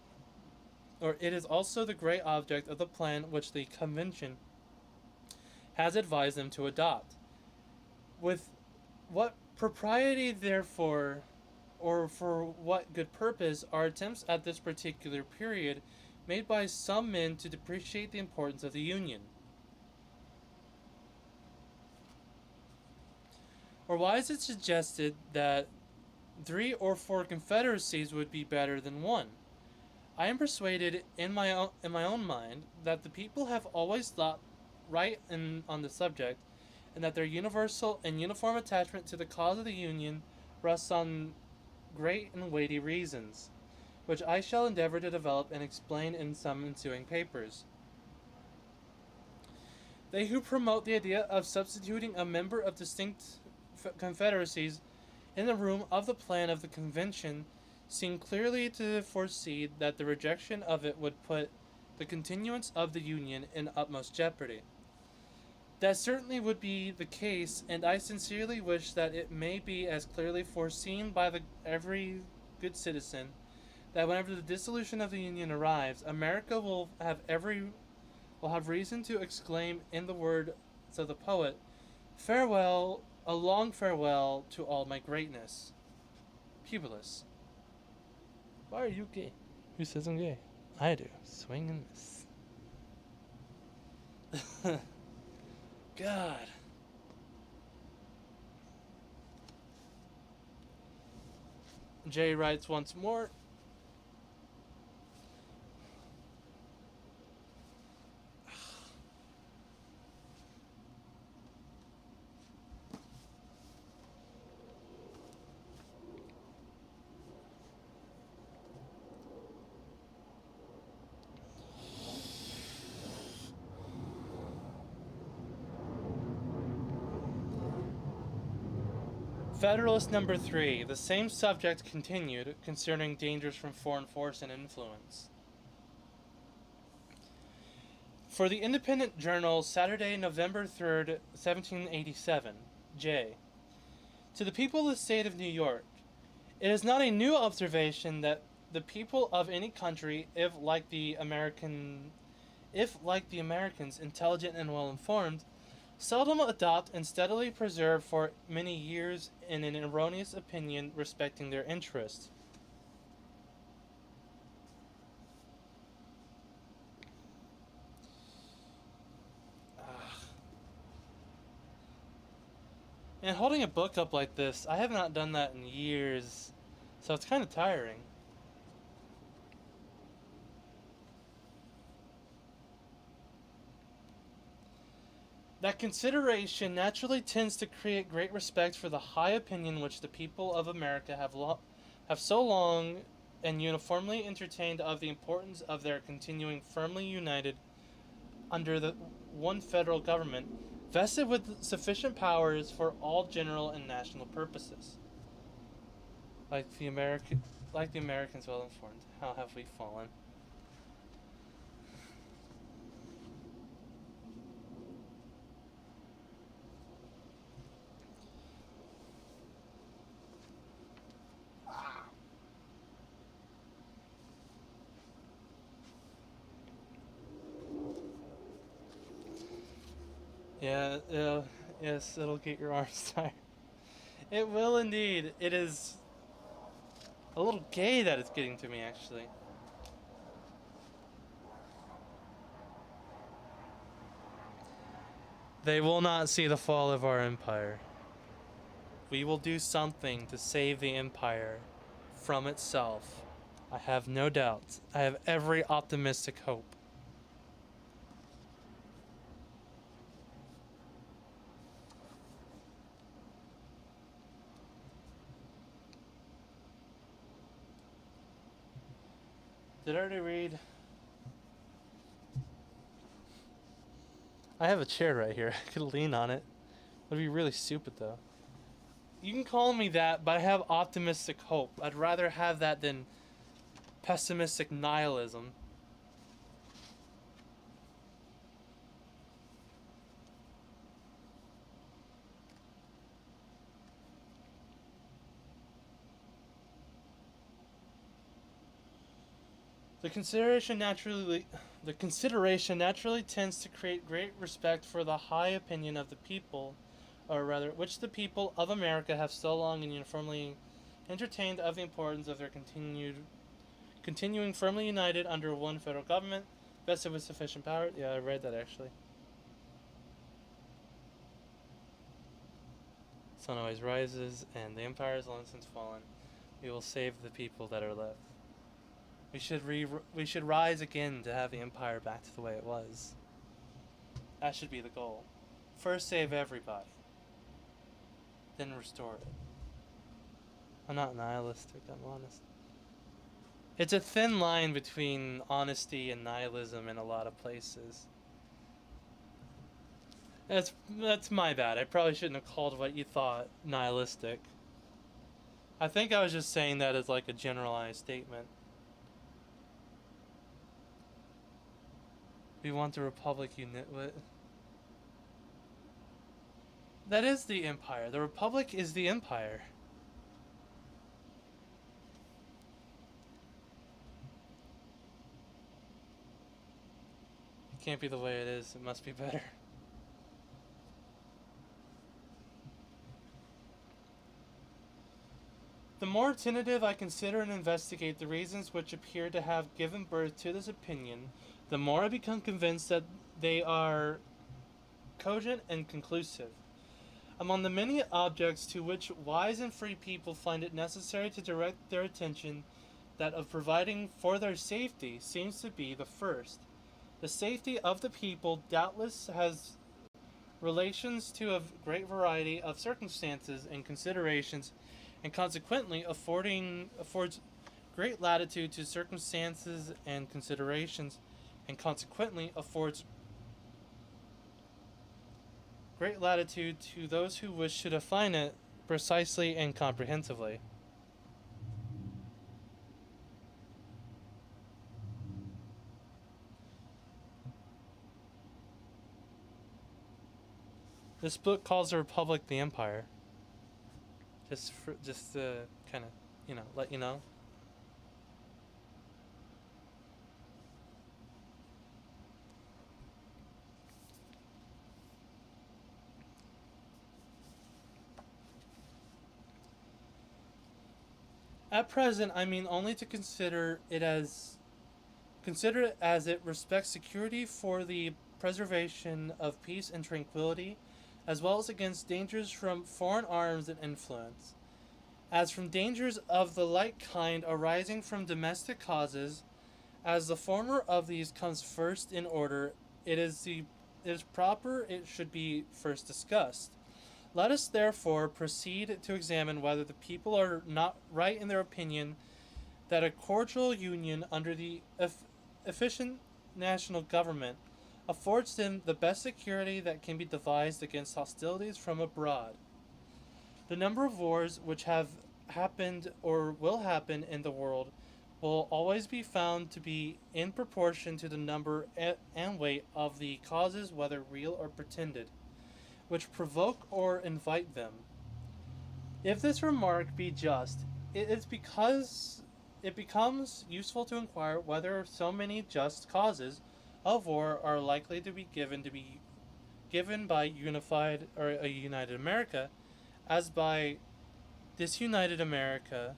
the great object of the plan which the convention has advised them to adopt. With what propriety, therefore, or for what good purpose, are attempts at this particular period made by some men to depreciate the importance of the Union? Or why is it suggested that 3 or 4 confederacies would be better than one? I am persuaded in my own mind that the people have always thought right on the subject, and that their universal and uniform attachment to the cause of the Union rests on great and weighty reasons, which I shall endeavor to develop and explain in some ensuing papers. They who promote the idea of substituting a member of distinct confederacies in the room of the plan of the convention seem clearly to foresee that the rejection of it would put the continuance of the Union in utmost jeopardy. That certainly would be the case, and I sincerely wish that it may be as clearly foreseen by every good citizen that whenever the dissolution of the Union arrives, America will have reason to exclaim in the words of the poet, "Farewell, a long farewell to all my greatness." Publius. Why are you gay? Who says I'm gay? I do. Swing and miss. God. Jay writes once more. Federalist number 3, the same subject continued, concerning dangers from foreign force and influence. For the Independent Journal, Saturday, November 3rd, 1787, J. To the people of the state of New York, it is not a new observation that the people of any country, if like the Americans, intelligent and well informed, seldom adopt and steadily preserve for many years in an erroneous opinion respecting their interests. And holding a book up like this, I have not done that in years, so it's kind of tiring. That consideration naturally tends to create great respect for the high opinion which the people of America have so long and uniformly entertained of the importance of their continuing firmly united under the one federal government, vested with sufficient powers for all general and national purposes. Like the Americans well informed, how have we fallen? Yeah, yes, it'll get your arms tired. It will indeed. It is a little gay that it's getting to me, actually. They will not see the fall of our empire. We will do something to save the empire from itself. I have no doubt. I have every optimistic hope. Did I already read? I have a chair right here. I could lean on it. It'd be really stupid, though. You can call me that, but I have optimistic hope. I'd rather have that than pessimistic nihilism. The consideration naturally tends to create great respect for the high opinion of the people, or rather, which the people of America have so long and uniformly entertained of the importance of their continuing firmly united under one federal government, vested with sufficient power. Yeah, I read that actually. Sun always rises, and the empire has long since fallen. We will save the people that are left. We should rise again to have the empire back to the way it was. That should be the goal. first save everybody, then restore it. I'm not nihilistic, I'm honest. It's a thin line between honesty and nihilism in a lot of places. That's my bad. I probably shouldn't have called what you thought nihilistic. I think I was just saying that as like a generalized statement. We want the Republic, you nitwit. That is the Empire. The Republic is the Empire. It can't be the way it is. It must be better. The more attentive I consider and investigate the reasons which appear to have given birth to this opinion, the more I become convinced that they are cogent and conclusive. Among the many objects to which wise and free people find it necessary to direct their attention, that of providing for their safety seems to be the first. The safety of the people doubtless has relations to a great variety of circumstances and considerations, and consequently affords great latitude to circumstances and considerations, and consequently affords great latitude to those who wish to define it precisely and comprehensively. This book calls the Republic the Empire. Just to kind of, let you know. At present, I mean only to consider it as it respects security for the preservation of peace and tranquility, as well as against dangers from foreign arms and influence. As from dangers of the like kind arising from domestic causes, as the former of these comes first in order, it is proper it should be first discussed. Let us therefore proceed to examine whether the people are not right in their opinion that a cordial union under the efficient national government affords them the best security that can be devised against hostilities from abroad. The number of wars which have happened or will happen in the world will always be found to be in proportion to the number and weight of the causes, whether real or pretended, which provoke or invite them. If this remark be just, it is because it becomes useful to inquire whether so many just causes of war are likely to be given by a united America, as by disunited America.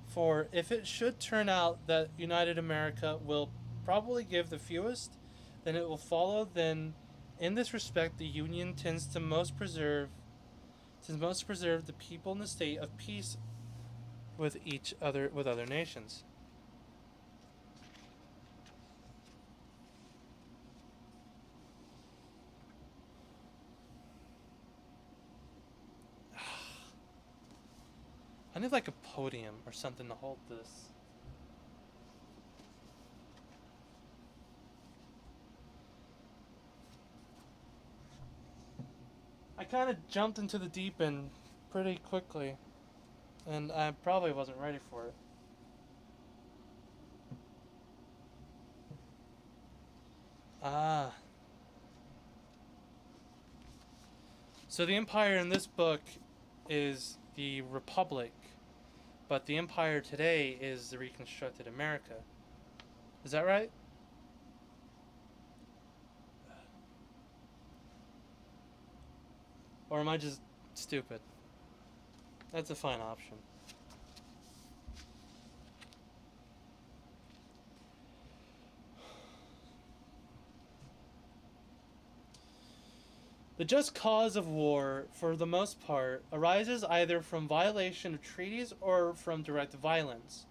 For if it should turn out that united America will probably give the fewest, then it will follow then in this respect the Union tends to most preserve the people in the state of peace with other nations. I need like a podium or something to hold this. I kind of jumped into the deep end pretty quickly, and I probably wasn't ready for it. Ah. So the empire in this book is the Republic, but the empire today is the reconstructed America. Is that right? Or am I just stupid? That's a fine option. The just cause of war, for the most part, arises either from violation of treaties or from direct violence.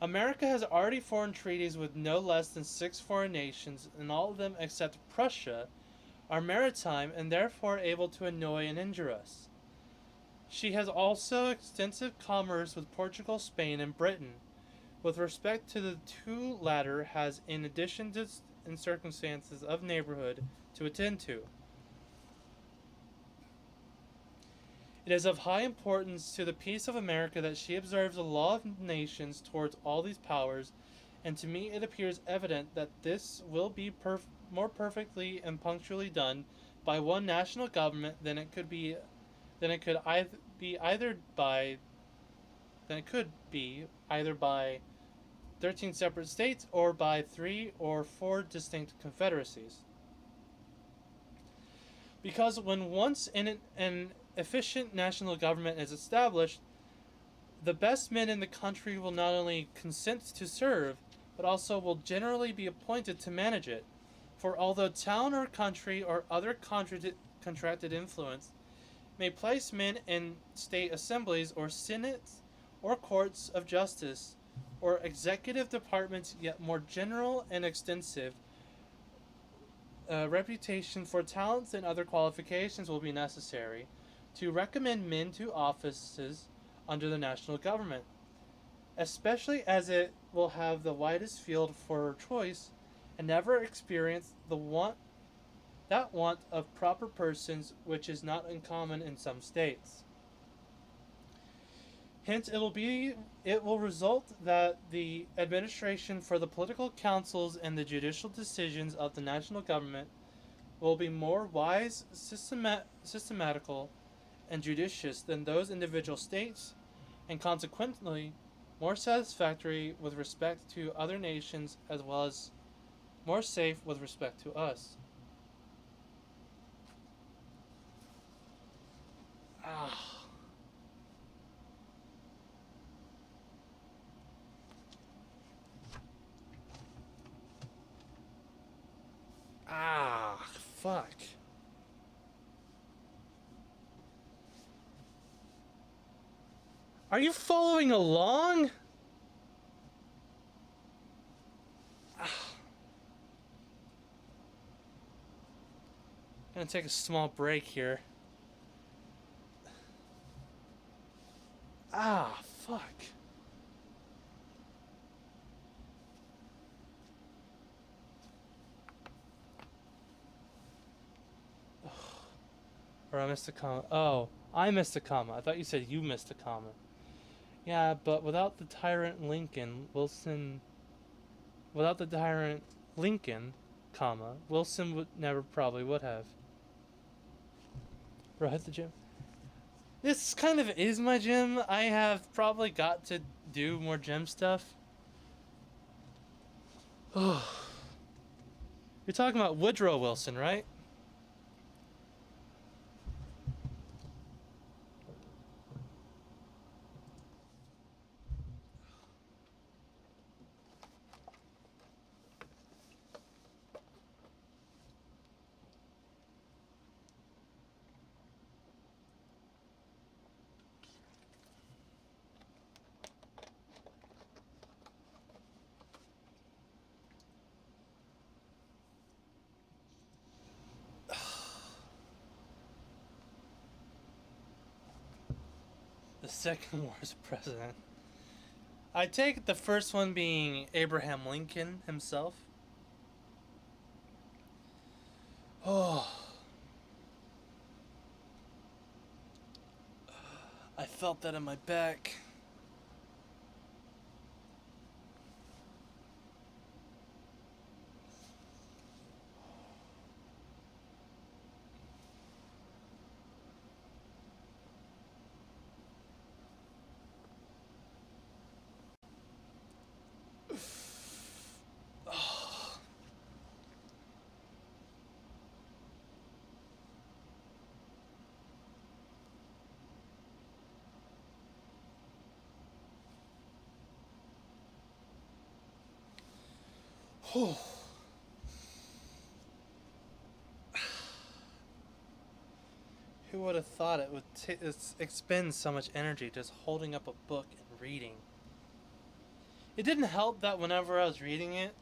America has already formed treaties with no less than 6 foreign nations, and all of them except Prussia are maritime and therefore able to annoy and injure us. She has also extensive commerce with Portugal, Spain, and Britain. With respect to the two latter, has in addition to in circumstances of neighborhood to attend to. It is of high importance to the peace of America that she observes the law of nations towards all these powers, and to me it appears evident that this will be more perfectly and punctually done by one national government than it could be either by than it could be either by 13 separate states or by 3 or 4 distinct confederacies. Because when once an efficient national government is established, the best men in the country will not only consent to serve, but also will generally be appointed to manage it. For although town or country or other contracted influence may place men in state assemblies or senates or courts of justice or executive departments yet more general and extensive, reputation for talents and other qualifications will be necessary to recommend men to offices under the national government, especially as it will have the widest field for choice and never experience that want of proper persons which is not uncommon in some states. Hence, it will result that the administration for the political councils and the judicial decisions of the national government will be more wise, systematical, and judicious than those individual states, and consequently more satisfactory with respect to other nations as well as more safe with respect to us. Fuck. Are you following along? Gonna take a small break here. Fuck. Or I missed a comma. Oh, I missed a comma. I thought you said you missed a comma. Yeah, but without the tyrant Lincoln, comma, Wilson would never probably would have. Bro, hit the gym. This kind of is my gym. I have probably got to do more gym stuff. You're talking about Woodrow Wilson, right? The second worst president. I take it the first one being Abraham Lincoln himself. Oh. I felt that in my back. Who would have thought it would expend so much energy just holding up a book and reading? It didn't help that whenever I was reading it,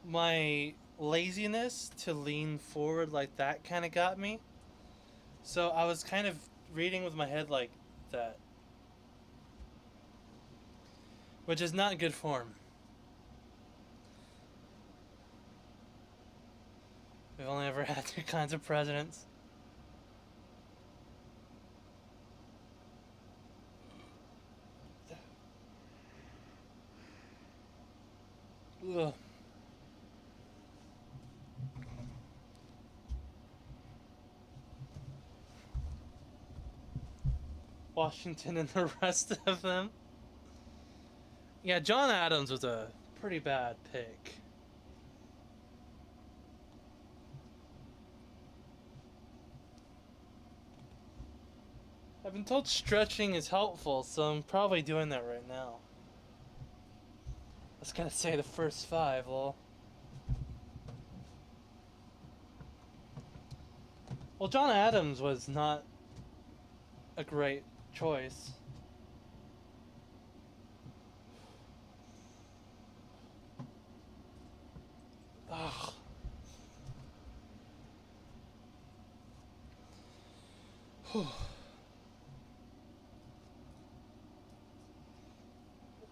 my laziness to lean forward like that kind of got me. So I was kind of reading with my head like that, which is not good form. We've only ever had two kinds of presidents. Ugh. Washington and the rest of them. Yeah, John Adams was a pretty bad pick. I've been told stretching is helpful, so I'm probably doing that right now. I was gonna say the first five, lol. Well, John Adams was not a great choice. Ugh.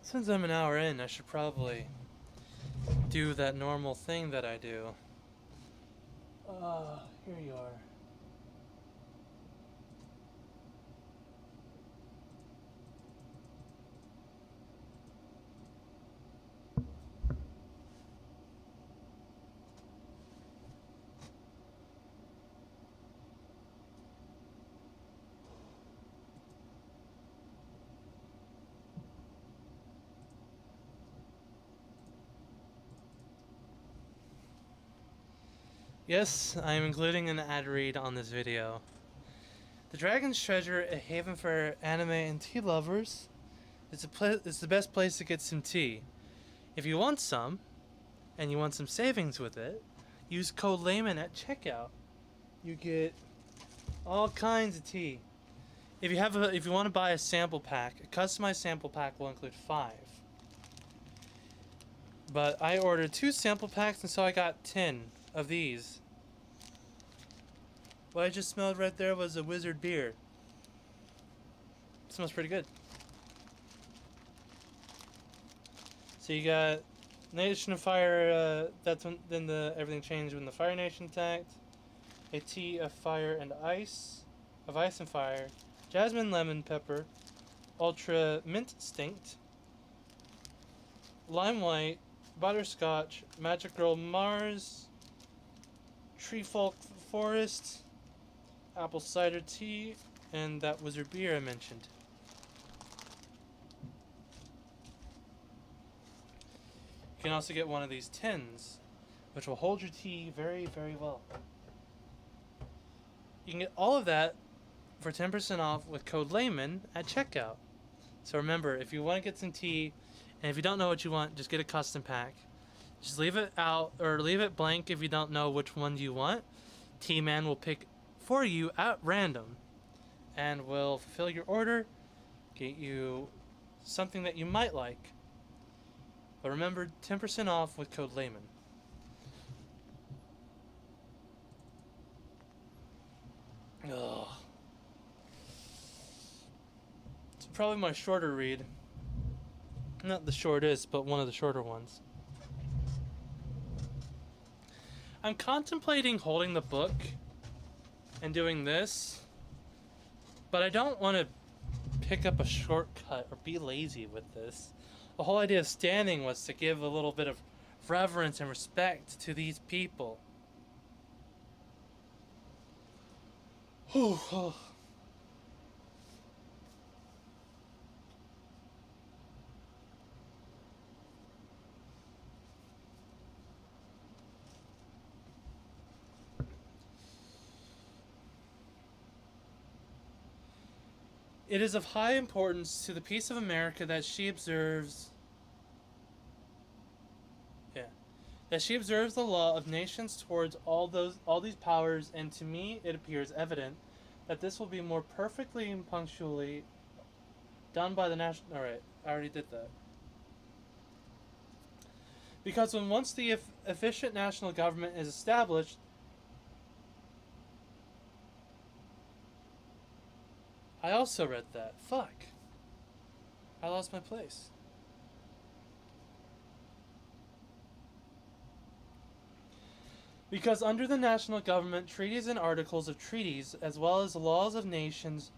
Since I'm an hour in, I should probably do that normal thing that I do. Here you are. Yes, I am including an ad read on this video. The Dragon's Treasure, a haven for anime and tea lovers. It's the best place to get some tea. If you want some, and you want some savings with it, use code Layman at checkout. You get all kinds of tea. If you want to buy a sample pack, a customized sample pack will include 5. But I ordered 2 sample packs, and so I got 10 of these. What I just smelled right there was a wizard beer. It smells pretty good. So you got Nation of Fire. That's when everything changed when the Fire Nation attacked. A tea of fire and ice, of ice and fire. Jasmine lemon pepper, ultra mint instinct. Lime white, butterscotch, magic girl Mars. Tree folk forest. Apple cider tea, and that wizard beer I mentioned. You can also get one of these tins, which will hold your tea very, very well. You can get all of that for 10% off with code Layman at checkout. So remember, if you want to get some tea, and if you don't know what you want, just get a custom pack. Just leave it out, or leave it blank if you don't know which one you want. T-Man will pick for you at random and will fulfill your order, get you something that you might like. But remember, 10% off with code Layman. Ugh. It's probably my shorter read. Not the shortest, but one of the shorter ones. I'm contemplating holding the book and doing this, but I don't want to pick up a shortcut or be lazy with this. The whole idea of standing was to give a little bit of reverence and respect to these people. It is of high importance to the peace of America that she observes the law of nations towards all these powers, and to me it appears evident that this will be more perfectly and punctually done by the national. Alright, I already did that. Because when once the efficient national government is established, I also read that. Fuck. I lost my place. Because under the national government, treaties and articles of treaties, as well as laws of nations,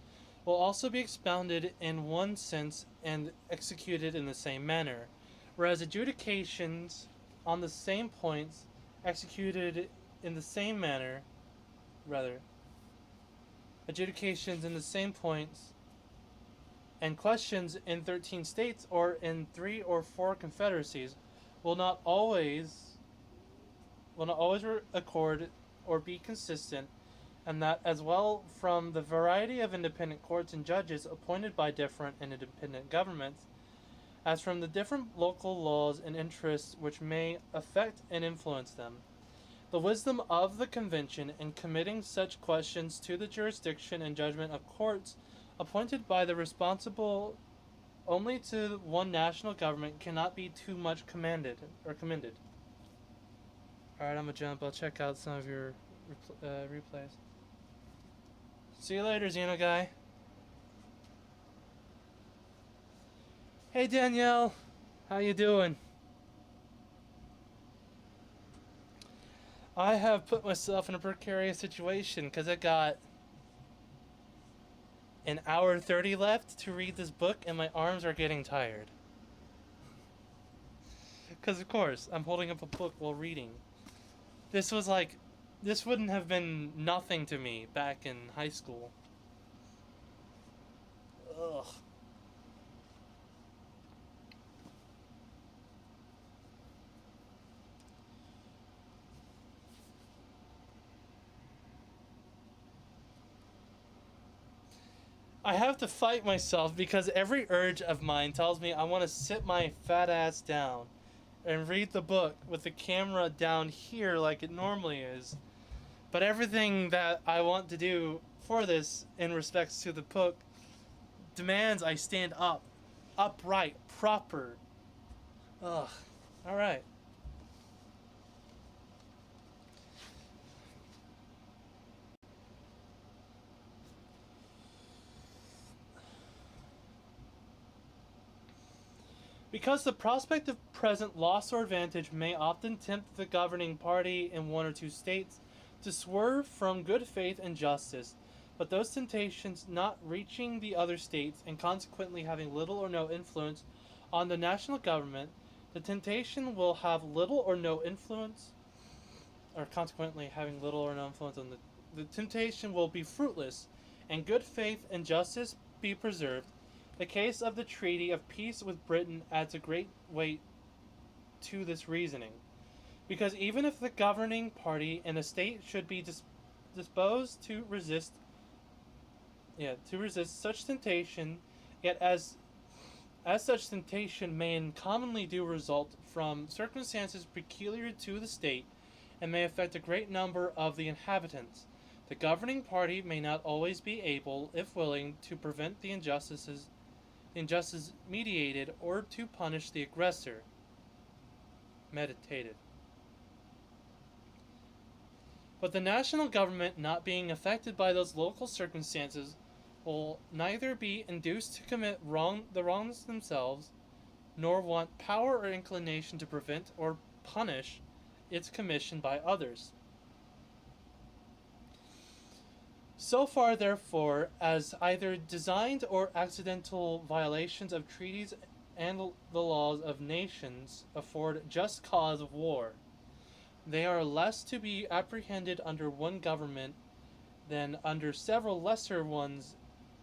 will also be expounded in one sense and executed in the same manner, whereas adjudications on the same points executed in the same manner, rather, adjudications in the same points and questions in 13 states or in 3 or 4 confederacies will not always accord or be consistent, and that as well from the variety of independent courts and judges appointed by different and independent governments, as from the different local laws and interests which may affect and influence them. The wisdom of the convention in committing such questions to the jurisdiction and judgment of courts appointed by the responsible only to one national government cannot be too much commended. Alright, I'm gonna jump. I'll check out some of your replays. See you later, Xeno guy. Hey Danielle, how you doing? I have put myself in a precarious situation because I got an hour 30 left to read this book and my arms are getting tired. Because of course, I'm holding up a book while reading. This wouldn't have been nothing to me back in high school. Ugh. I have to fight myself because every urge of mine tells me I want to sit my fat ass down and read the book with the camera down here like it normally is. But everything that I want to do for this in respects to the book demands I stand up, upright, proper. Ugh. Alright. Because the prospect of present loss or advantage may often tempt the governing party in one or two states to swerve from good faith and justice, but those temptations not reaching the other states and consequently having little or no influence on the national government, the temptation will have little or no influence, or consequently having little or no influence on the temptation will be fruitless, and good faith and justice be preserved. The case of the Treaty of Peace with Britain adds a great weight to this reasoning, because even if the governing party in a state should be disposed to resist such temptation, yet as such temptation may commonly do result from circumstances peculiar to the state, and may affect a great number of the inhabitants, the governing party may not always be able, if willing, to prevent the injustice mediated or to punish the aggressor meditated. But the national government, not being affected by those local circumstances, will neither be induced to commit the wrongs themselves, nor want power or inclination to prevent or punish its commission by others. So far, therefore, as either designed or accidental violations of treaties and the laws of nations afford just cause of war, they are less to be apprehended under one government than under several lesser ones,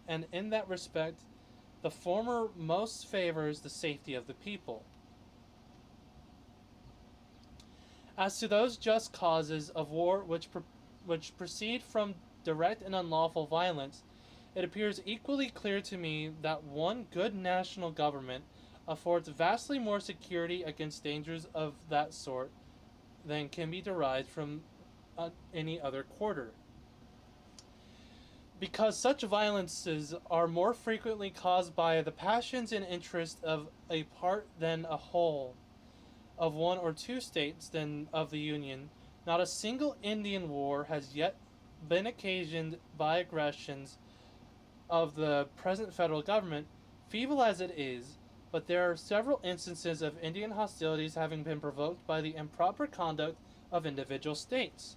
and in that respect, the former most favors the safety of the people. As to those just causes of war which proceed from direct and unlawful violence, it appears equally clear to me that one good national government affords vastly more security against dangers of that sort than can be derived from any other quarter. Because such violences are more frequently caused by the passions and interests of a part than a whole, of one or two states than of the Union, not a single Indian war has yet been occasioned by aggressions of the present federal government, feeble as it is, but there are several instances of Indian hostilities having been provoked by the improper conduct of individual states,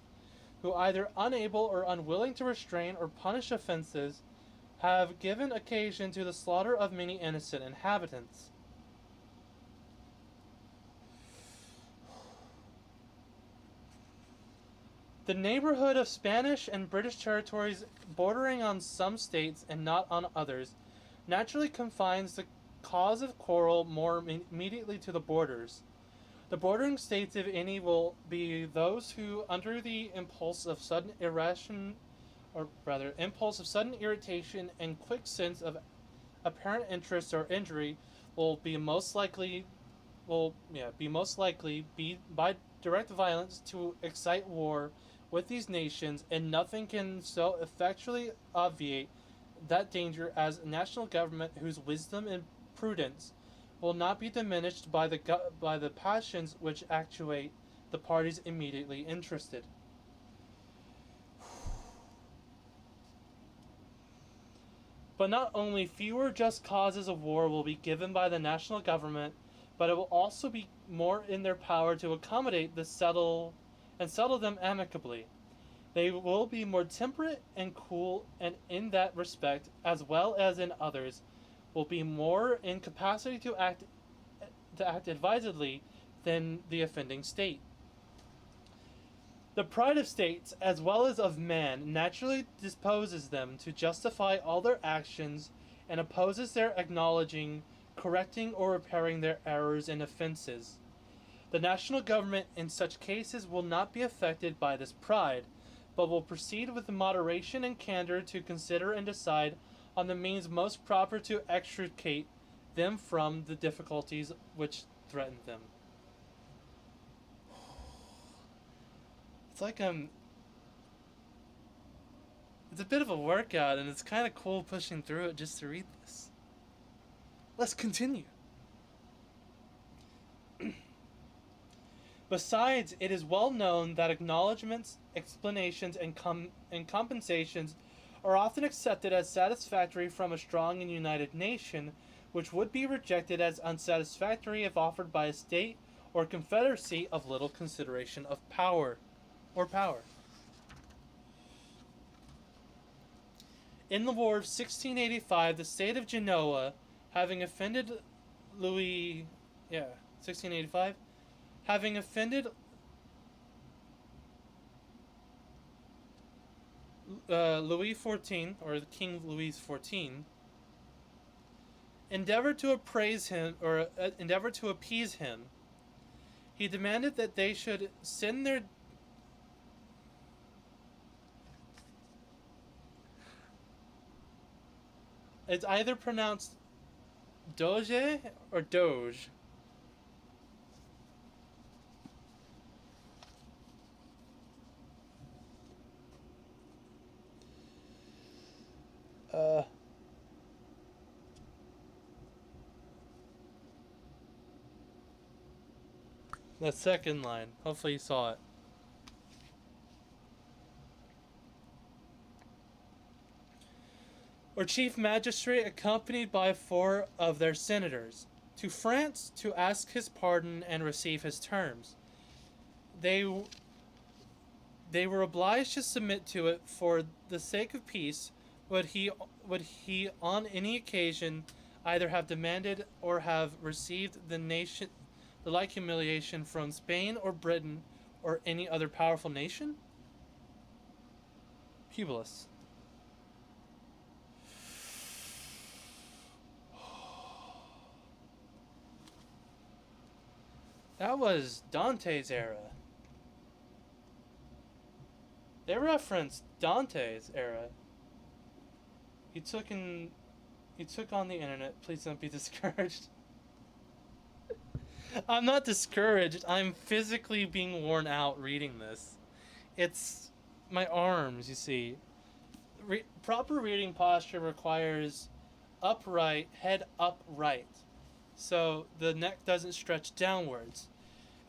who, either unable or unwilling to restrain or punish offenses, have given occasion to the slaughter of many innocent inhabitants. The neighborhood of Spanish and British territories bordering on some states and not on others naturally confines the cause of quarrel more immediately to the borders. The bordering states, if any, will be those who, under the impulse of sudden irritation and quick sense of apparent interest or injury, will be most likely be by direct violence to excite war with these nations, and nothing can so effectually obviate that danger as a national government whose wisdom and prudence will not be diminished by the passions which actuate the parties immediately interested. But not only fewer just causes of war will be given by the national government, but it will also be more in their power to accommodate settle them amicably. They will be more temperate and cool, and in that respect, as well as in others, will be more in capacity to act advisedly than the offending state. The pride of states, as well as of man, naturally disposes them to justify all their actions, and opposes their acknowledging, correcting, or repairing their errors and offenses. The national government in such cases will not be affected by this pride, but will proceed with moderation and candor to consider and decide on the means most proper to extricate them from the difficulties which threaten them. It's like it's a bit of a workout, and it's kind of cool pushing through it just to read this. Let's continue. Besides, it is well known that acknowledgments, explanations, and compensations are often accepted as satisfactory from a strong and united nation, which would be rejected as unsatisfactory if offered by a state or confederacy of little consideration of power. In the War of 1685, the state of Genoa, having offended Louis XIV, or the King Louis XIV, endeavored to appease him. He demanded that they should send their it's either pronounced Doge or Doge. The second line. Hopefully you saw it. Or chief magistrate accompanied by 4 of their senators, to France to ask his pardon and receive his terms. They were obliged to submit to it for the sake of peace. Would he on any occasion either have demanded or have received the like humiliation from Spain or Britain or any other powerful nation? Publius. That was Dante's era. They referenced Dante's era. He took on the internet. Please don't be discouraged. I'm not discouraged. I'm physically being worn out reading this. It's my arms, you see. Proper reading posture requires upright, head upright, so the neck doesn't stretch downwards.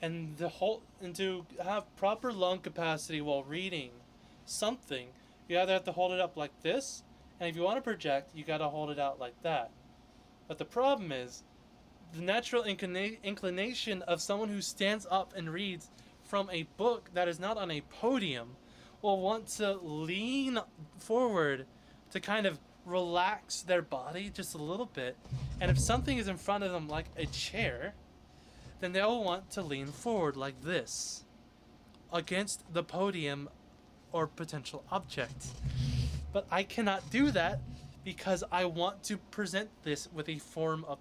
and to have proper lung capacity while reading something, you either have to hold it up like this, and if you want to project, you got to hold it out like that. But the problem is the natural inclination of someone who stands up and reads from a book that is not on a podium will want to lean forward to kind of relax their body just a little bit. And if something is in front of them like a chair, then they'll want to lean forward like this against the podium or potential object. But I cannot do that because I want to present this with a form of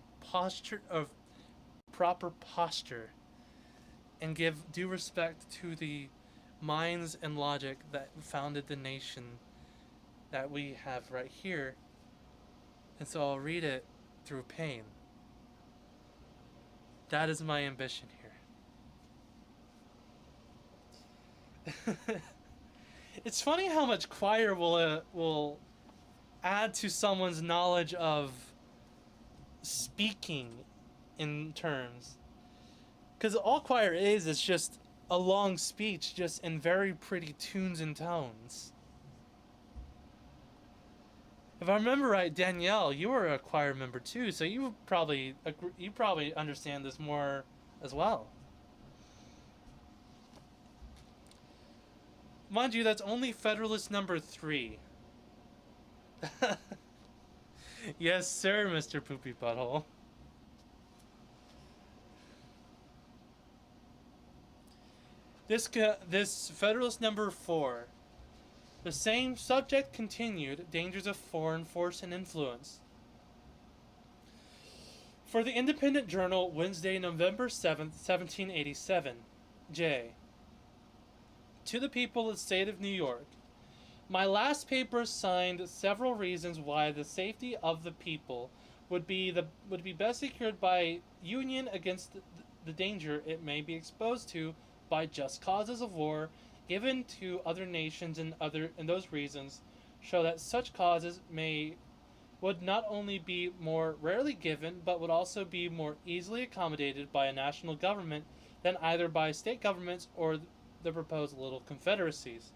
proper posture and give due respect to the minds and logic that founded the nation that we have right here. And so I'll read it through pain. That is my ambition here. It's funny how much choir will add to someone's knowledge of speaking in terms. Because all choir is just a long speech, just in very pretty tunes and tones. If I remember right, Danielle, you were a choir member too, so you probably understand this more as well. Mind you, that's only Federalist number 3. Yes, sir, Mr. Poopy Butthole. This Federalist number 4. The same subject continued, dangers of foreign force and influence. For the Independent Journal, Wednesday, November 7th, 1787. J. To the people of the state of New York. My last paper signed several reasons why the safety of the people would be best secured by union against the danger it may be exposed to by just causes of war given to other nations, and those reasons show that such causes would not only be more rarely given, but would also be more easily accommodated by a national government than either by state governments or the proposed little confederacies.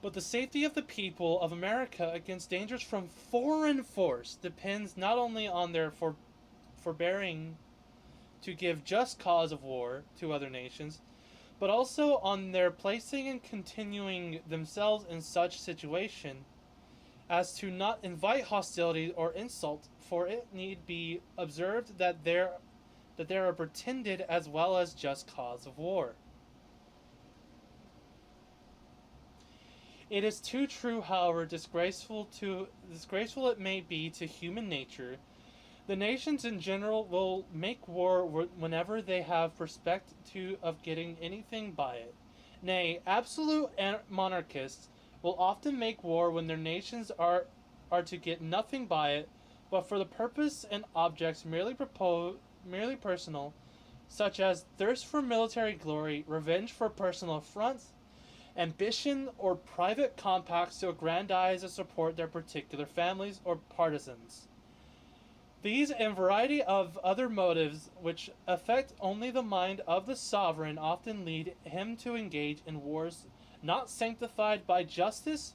But the safety of the people of America against dangers from foreign force depends not only on their forbearing to give just cause of war to other nations, but also on their placing and continuing themselves in such situation as to not invite hostility or insult, for it need be observed that there are pretended as well as just cause of war. It is too true, however disgraceful it may be to human nature, the nations in general will make war whenever they have prospect of getting anything by it. Nay, absolute monarchists will often make war when their nations are to get nothing by it, but for the purpose and objects merely personal, such as thirst for military glory, revenge for personal affronts, ambition, or private compacts to aggrandize or support their particular families or partisans. These and variety of other motives which affect only the mind of the sovereign often lead him to engage in wars not sanctified by justice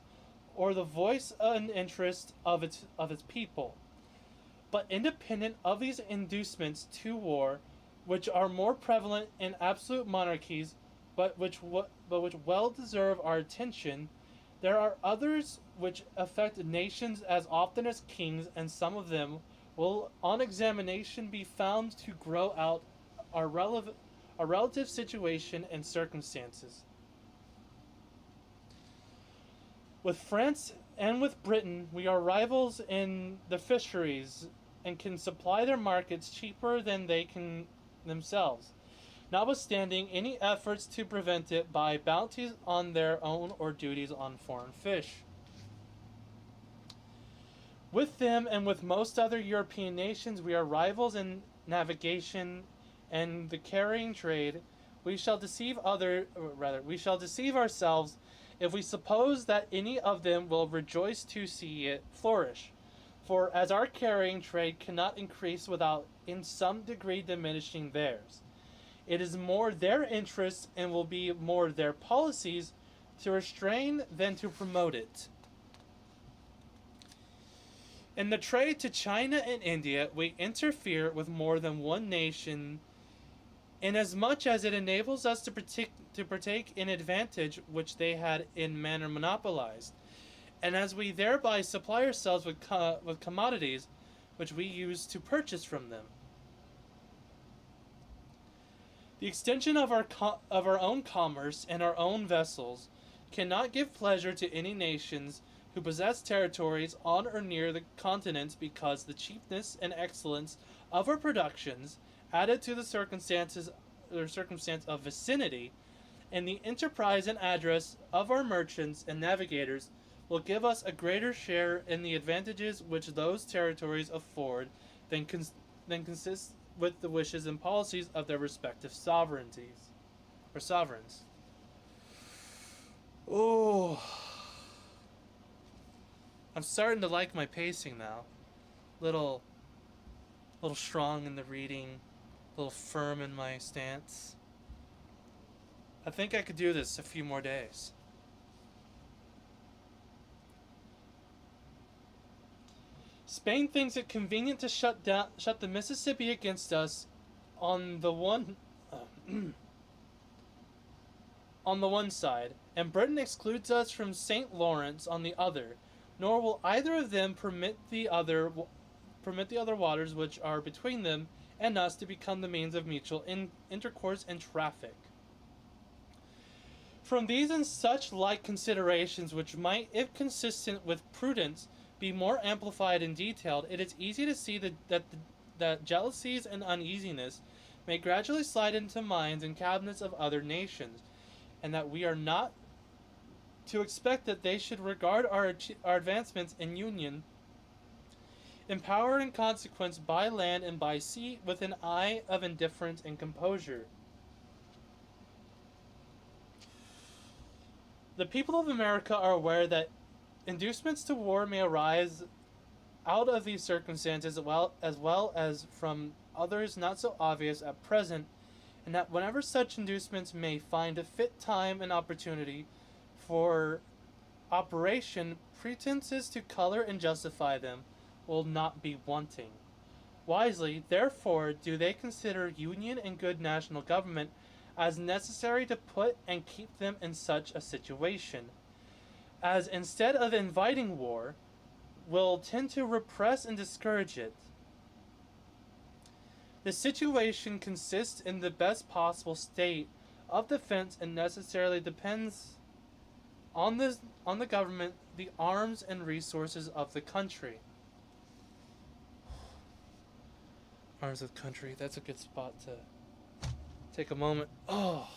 or the voice and interest of its people, but independent of these inducements to war, which are more prevalent in absolute monarchies, but which well deserve our attention. There are others which affect nations as often as kings, and some of them will on examination be found to grow out our relative situation and circumstances. With France and with Britain, we are rivals in the fisheries and can supply their markets cheaper than they can themselves, notwithstanding any efforts to prevent it by bounties on their own or duties on foreign fish. With them and with most other European nations, we are rivals in navigation and the carrying trade. We shall deceive ourselves if we suppose that any of them will rejoice to see it flourish. For as our carrying trade cannot increase without in some degree diminishing theirs, it is more their interest and will be more their policies to restrain than to promote it. In the trade to China and India, we interfere with more than one nation inasmuch as it enables us to partake in advantage which they had in manner monopolized, and as we thereby supply ourselves with commodities which we use to purchase from them. The extension of our own commerce and our own vessels cannot give pleasure to any nations who possess territories on or near the continents, because the cheapness and excellence of our productions, added to the circumstance of vicinity, and the enterprise and address of our merchants and navigators, will give us a greater share in the advantages which those territories afford than consists with the wishes and policies of their respective sovereignties or sovereigns. Oh, I'm starting to like my pacing now. Little strong in the reading, a little firm in my stance. I think I could do this a few more days. Spain thinks it convenient to shut the Mississippi against us on the one on the one side, and Britain excludes us from St. Lawrence on the other, nor will either of them permit the other waters which are between them and us to become the means of mutual intercourse and traffic. From these and such like considerations, which might, if consistent with prudence, be more amplified and detailed, it is easy to see that jealousies and uneasiness may gradually slide into minds and cabinets of other nations, and that we are not to expect that they should regard our advancements in union, empowered in consequence by land and by sea, with an eye of indifference and composure. The people of America are aware that inducements to war may arise out of these circumstances as well as from others not so obvious at present, and that whenever such inducements may find a fit time and opportunity for operation, pretenses to color and justify them will not be wanting. Wisely, therefore, do they consider union and good national government as necessary to put and keep them in such a situation, as instead of inviting war, will tend to repress and discourage it. The situation consists in the best possible state of defense and necessarily depends on the government, the arms and resources of the country. Arms of the country, that's a good spot to take a moment. Oh.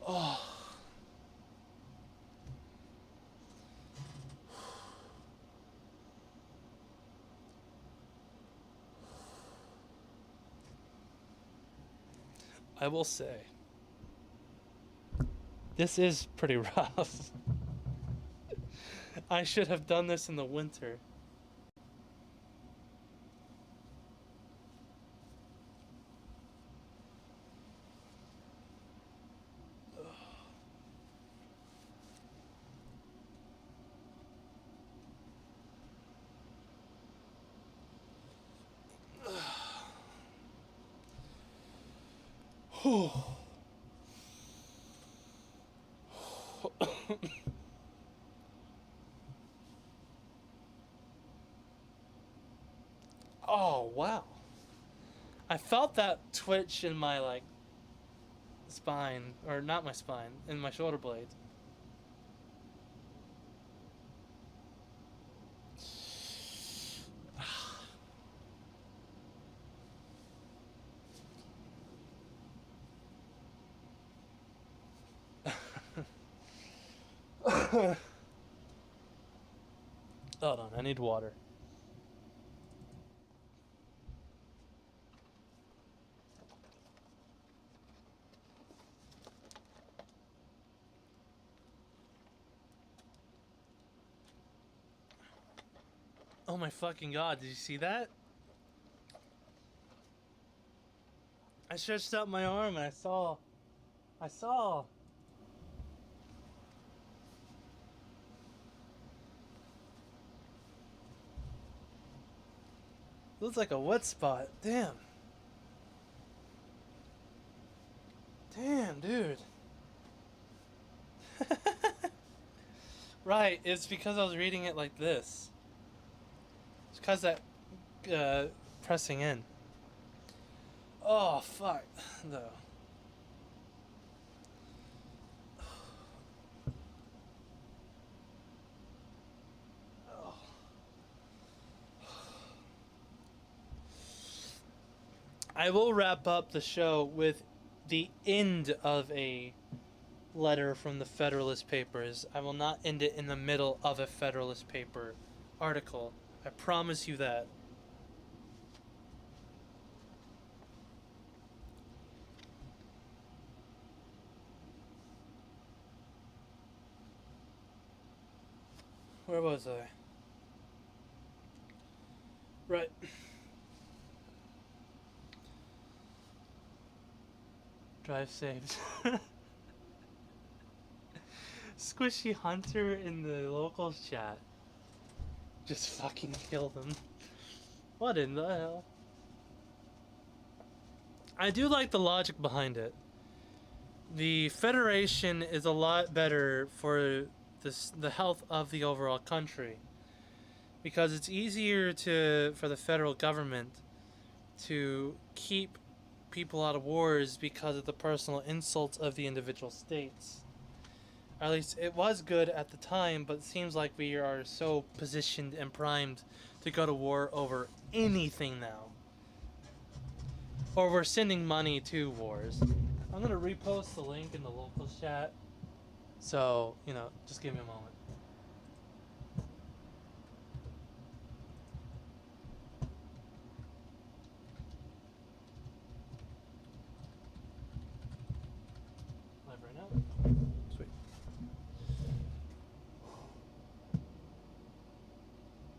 Oh. I will say, this is pretty rough. I should have done this in the winter. Oh, wow. I felt that twitch in my, spine, or not my spine, in my shoulder blades. Hold on, I need water. my fucking god, did you see that? I stretched out my arm and I saw. Looks like a wet spot. Damn. Damn, dude. Right, it's because I was reading it like this. It's because that pressing in. Oh, fuck. Though. I will wrap up the show with the end of a letter from the Federalist Papers. I will not end it in the middle of a Federalist Paper article. I promise you that. Where was I? Right. Drive saved. Squishy Hunter in the locals chat. Just fucking killed him. What in the hell? I do like the logic behind it. The Federation is a lot better for the health of the overall country. Because it's easier for the federal government to keep people out of wars because of the personal insults of the individual states. Or at least it was good at the time, but it seems like we are so positioned and primed to go to war over anything now. Or we're sending money to wars. I'm going to repost the link in the local chat. So, just give me a moment. Live right now? Sweet.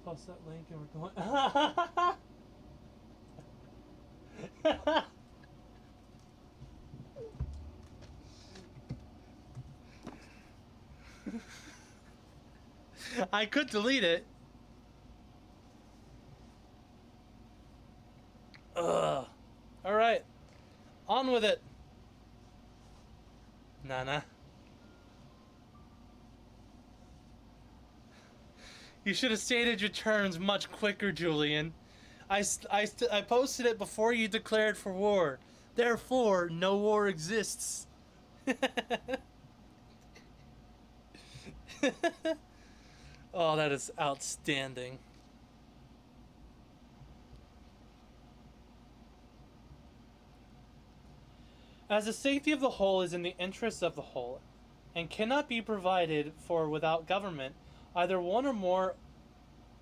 Post that link and we're going... I could delete it. Ugh. Alright. On with it. Nana. You should have stated your terms much quicker, Julian. I posted it before you declared for war. Therefore, no war exists. Oh, that is outstanding. As the safety of the whole is in the interests of the whole, and cannot be provided for without government, either one or more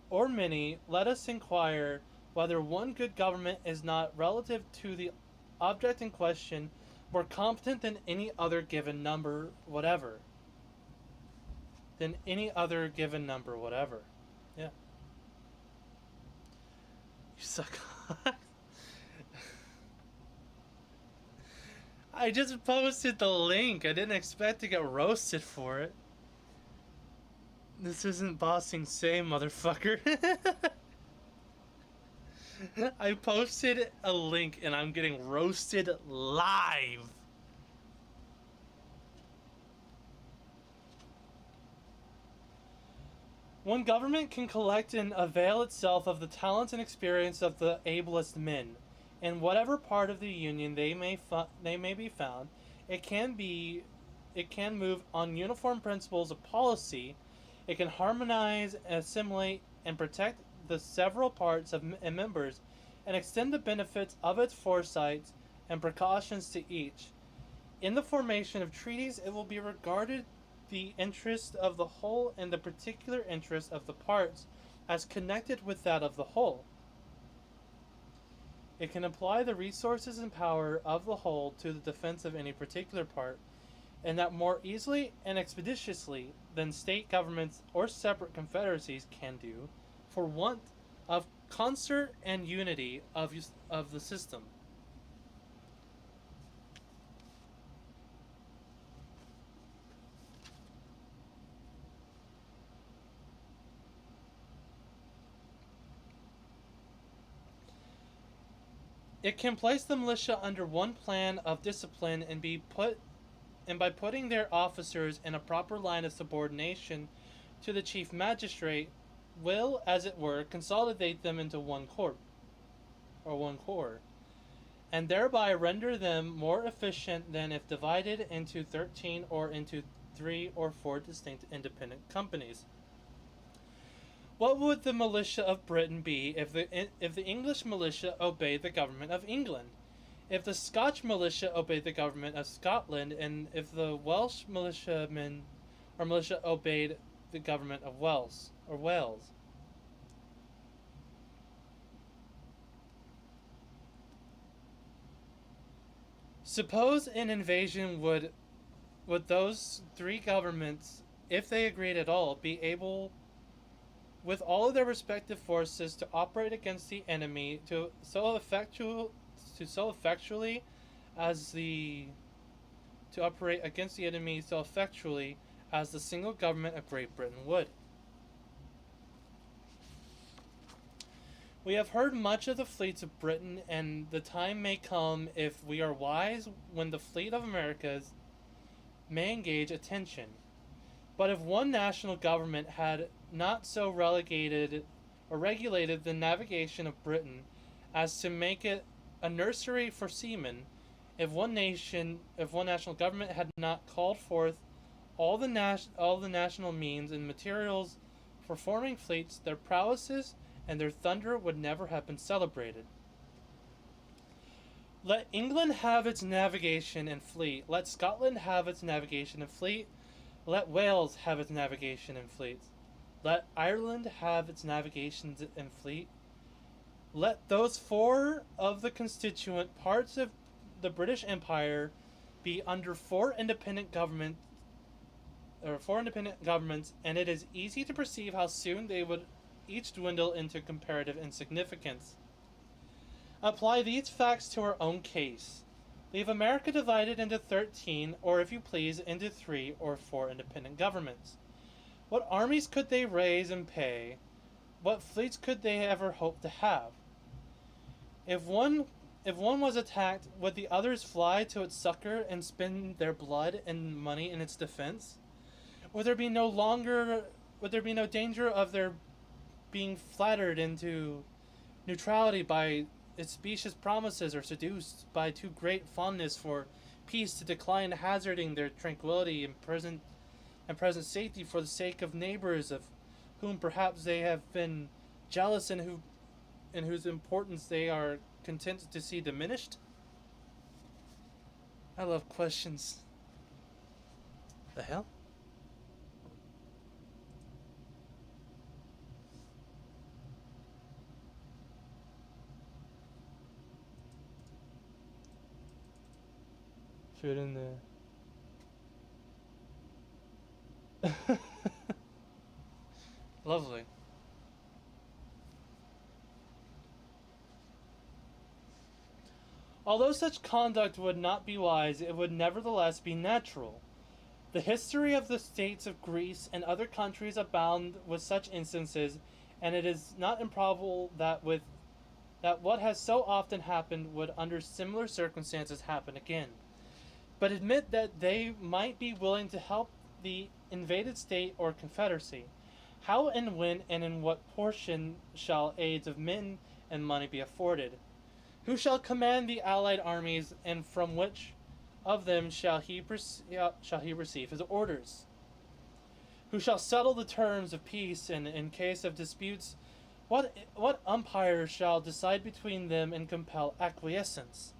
or many, let us inquire whether one good government is not relative to the object in question more competent than any other given number whatever. Yeah. You suck. I just posted the link. I didn't expect to get roasted for it. This isn't Bossing Say, motherfucker. I posted a link and I'm getting roasted live. One government can collect and avail itself of the talents and experience of the ablest men. In whatever part of the union they may be found, it can move on uniform principles of policy. It can harmonize, assimilate, and protect the several parts and members, and extend the benefits of its foresights and precautions to each. In the formation of treaties, it will be regarded the interest of the whole and the particular interest of the parts as connected with that of the whole. It can apply the resources and power of the whole to the defense of any particular part, and that more easily and expeditiously than state governments or separate confederacies can do, for want of concert and unity of the system. It can place the militia under one plan of discipline and by putting their officers in a proper line of subordination to the chief magistrate, will, as it were, consolidate them into one corps, and thereby render them more efficient than if divided into 13 or into 3 or 4 distinct independent companies. What would the militia of Britain be if the English militia obeyed the government of England, if the Scotch militia obeyed the government of Scotland, and if the Welsh militia obeyed the government of Wales? Suppose an invasion would those three governments, if they agreed at all, be able with all of their respective forces to operate against the enemy so effectually as the to operate against the enemy so effectually as the single government of Great Britain would. We have heard much of the fleets of Britain, and the time may come, if we are wise, when the fleet of Americas may engage attention. But if one national government had not so relegated or regulated the navigation of Britain as to make it a nursery for seamen, if one national government had not called forth all the national means and materials for forming fleets, their prowesses and their thunder would never have been celebrated. Let England have its navigation and fleet. Let Scotland have its navigation and fleet. Let Wales have its navigation and fleets. Let Ireland have its navigation and fleet. Let those 4 of the constituent parts of the British Empire be under 4 independent governments, and it is easy to perceive how soon they would each dwindle into comparative insignificance. Apply these facts to our own case. Leave America divided into 13, or if you please, into 3 or 4 independent governments. What armies could they raise and pay? What fleets could they ever hope to have? If one was attacked, would the others fly to its succor and spend their blood and money in its defense? Would there be no danger of their being flattered into neutrality by its specious promises, or seduced by too great fondness for peace to decline hazarding their tranquillity and present safety for the sake of neighbors of whom perhaps they have been jealous and whose importance they are content to see diminished? I love questions. The hell? Fit in there. Lovely. Although such conduct would not be wise, it would nevertheless be natural. The history of the states of Greece and other countries abound with such instances, and it is not improbable that what has so often happened would under similar circumstances happen again. But admit that they might be willing to help the invaded state or confederacy. How and when and in what portion shall aids of men and money be afforded? Who shall command the allied armies, and from which of them shall he receive his orders? Who shall settle the terms of peace, and in case of disputes, what umpire shall decide between them and compel acquiescence?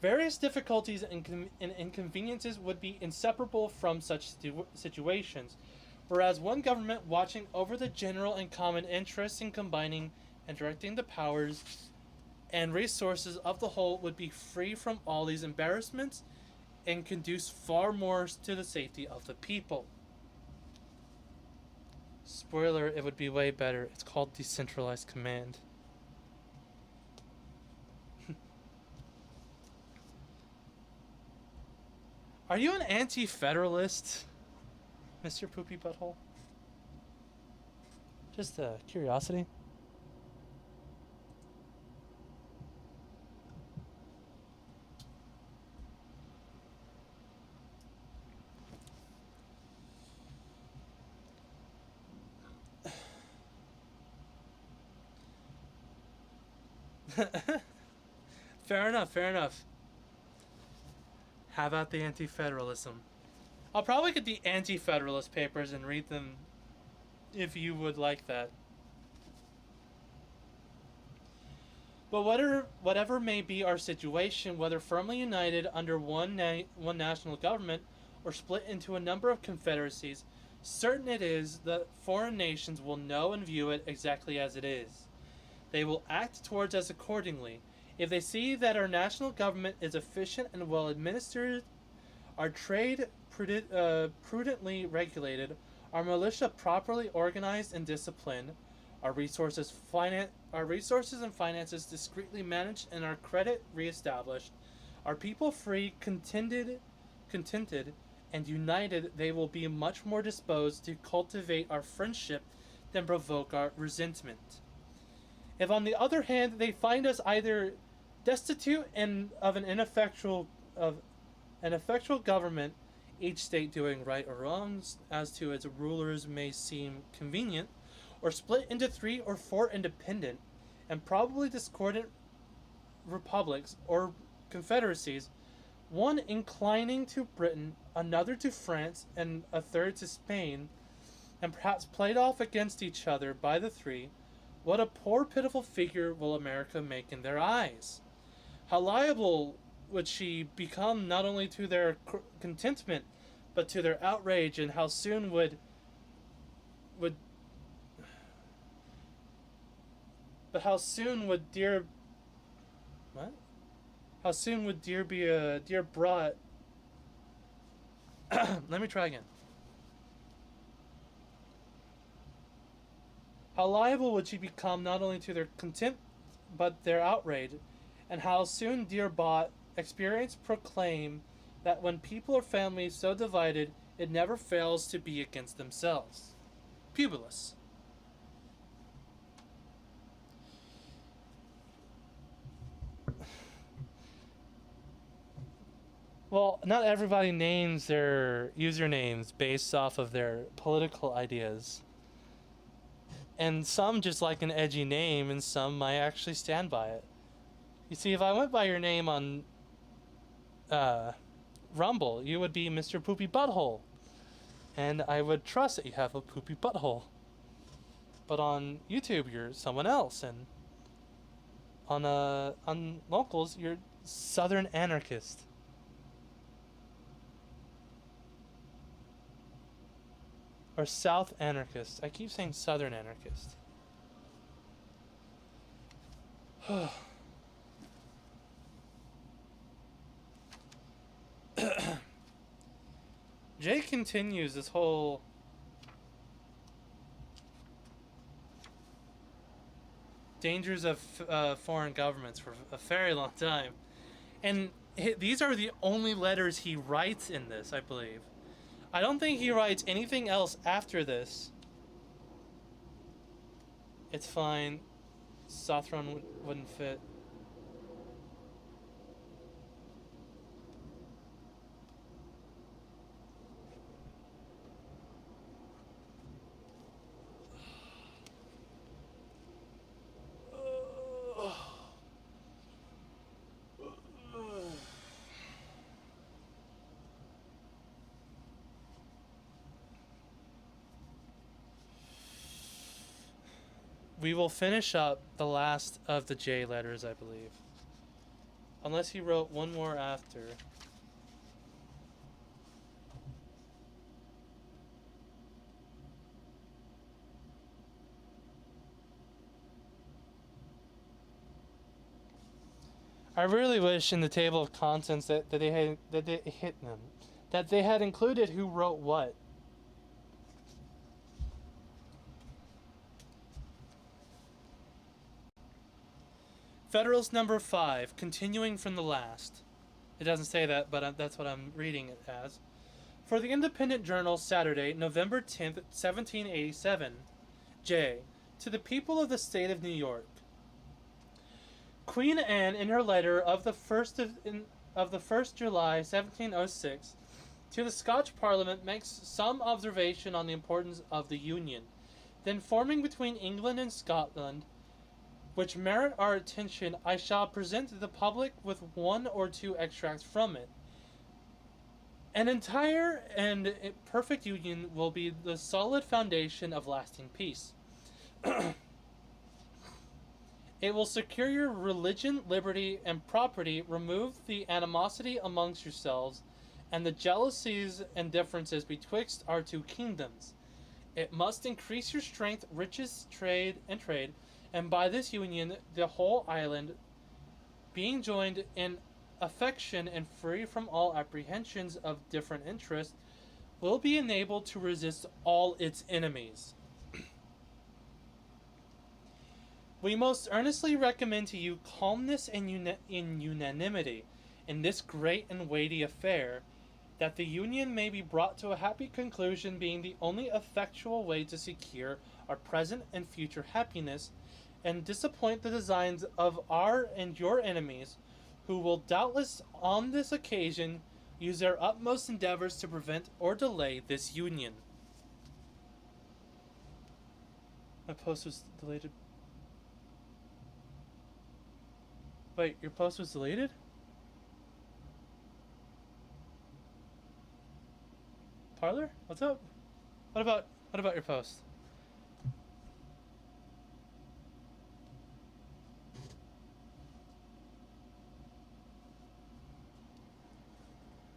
Various difficulties and inconveniences would be inseparable from such situations, whereas one government watching over the general and common interests in combining and directing the powers and resources of the whole would be free from all these embarrassments and conduce far more to the safety of the people. Spoiler, it would be way better. It's called decentralized command. Are you an anti-federalist, Mr. Poopy Butthole? Just curiosity. Fair enough, fair enough. How about the anti-federalism? I'll probably get the anti-federalist papers and read them if you would like that. But whatever may be our situation, whether firmly united under one national government or split into a number of confederacies, certain it is that foreign nations will know and view it exactly as it is. They will act towards us accordingly. If they see that our national government is efficient and well administered, our trade prudently regulated, our militia properly organized and disciplined, our resources and finances discreetly managed, and our credit reestablished, our people free, contented, and united, they will be much more disposed to cultivate our friendship than provoke our resentment. If, on the other hand, they find us either destitute of an effectual government, each state doing right or wrong as to its rulers may seem convenient, or split into 3 or 4 independent and probably discordant republics or confederacies, one inclining to Britain, another to France, and a third to Spain, and perhaps played off against each other by the 3, what a poor pitiful figure will America make in their eyes? How liable would she become not only to their contentment, but to their outrage, and how soon would dear be a dear brought let me try again. How liable would she become not only to their contempt but their outrage, and how soon dear bought experience proclaim that when people or families so divided, it never fails to be against themselves. Publius. Well, not everybody names their usernames based off of their political ideas. And some just like an edgy name, and some might actually stand by it. You see, if I went by your name on Rumble, you would be Mr. Poopy Butthole. And I would trust that you have a poopy butthole. But on YouTube, you're someone else, and on Locals, you're Southern Anarchist. Or South Anarchist. I keep saying Southern Anarchist. Jay continues this whole dangers of foreign governments for a very long time. And these are the only letters he writes in this, I believe. I don't think he writes anything else after this. It's fine. Sothron wouldn't fit. We will finish up the last of the J letters, I believe. Unless he wrote one more after. I really wish in the table of contents that they had included who wrote what. Federalist number 5, continuing from the last. It doesn't say that, but that's what I'm reading it as. For the Independent Journal, Saturday, November 10th, 1787. J. To the people of the state of New York. Queen Anne, in her letter of the 1st July, 1706, to the Scotch Parliament, makes some observation on the importance of the Union, then forming between England and Scotland, which merit our attention. I shall present the public with one or two extracts from it. An entire and perfect union will be the solid foundation of lasting peace. It will secure your religion, liberty, and property, remove the animosity amongst yourselves, and the jealousies and differences betwixt our two kingdoms. It must increase your strength, riches, trade, and by this union the whole island, being joined in affection and free from all apprehensions of different interests, will be enabled to resist all its enemies. We most earnestly recommend to you calmness and unanimity in this great and weighty affair, that the union may be brought to a happy conclusion, being the only effectual way to secure our present and future happiness, and disappoint the designs of our and your enemies, who will doubtless on this occasion use their utmost endeavors to prevent or delay this union. My post was deleted. Wait, your post was deleted? Parlor? What's up? What about your post?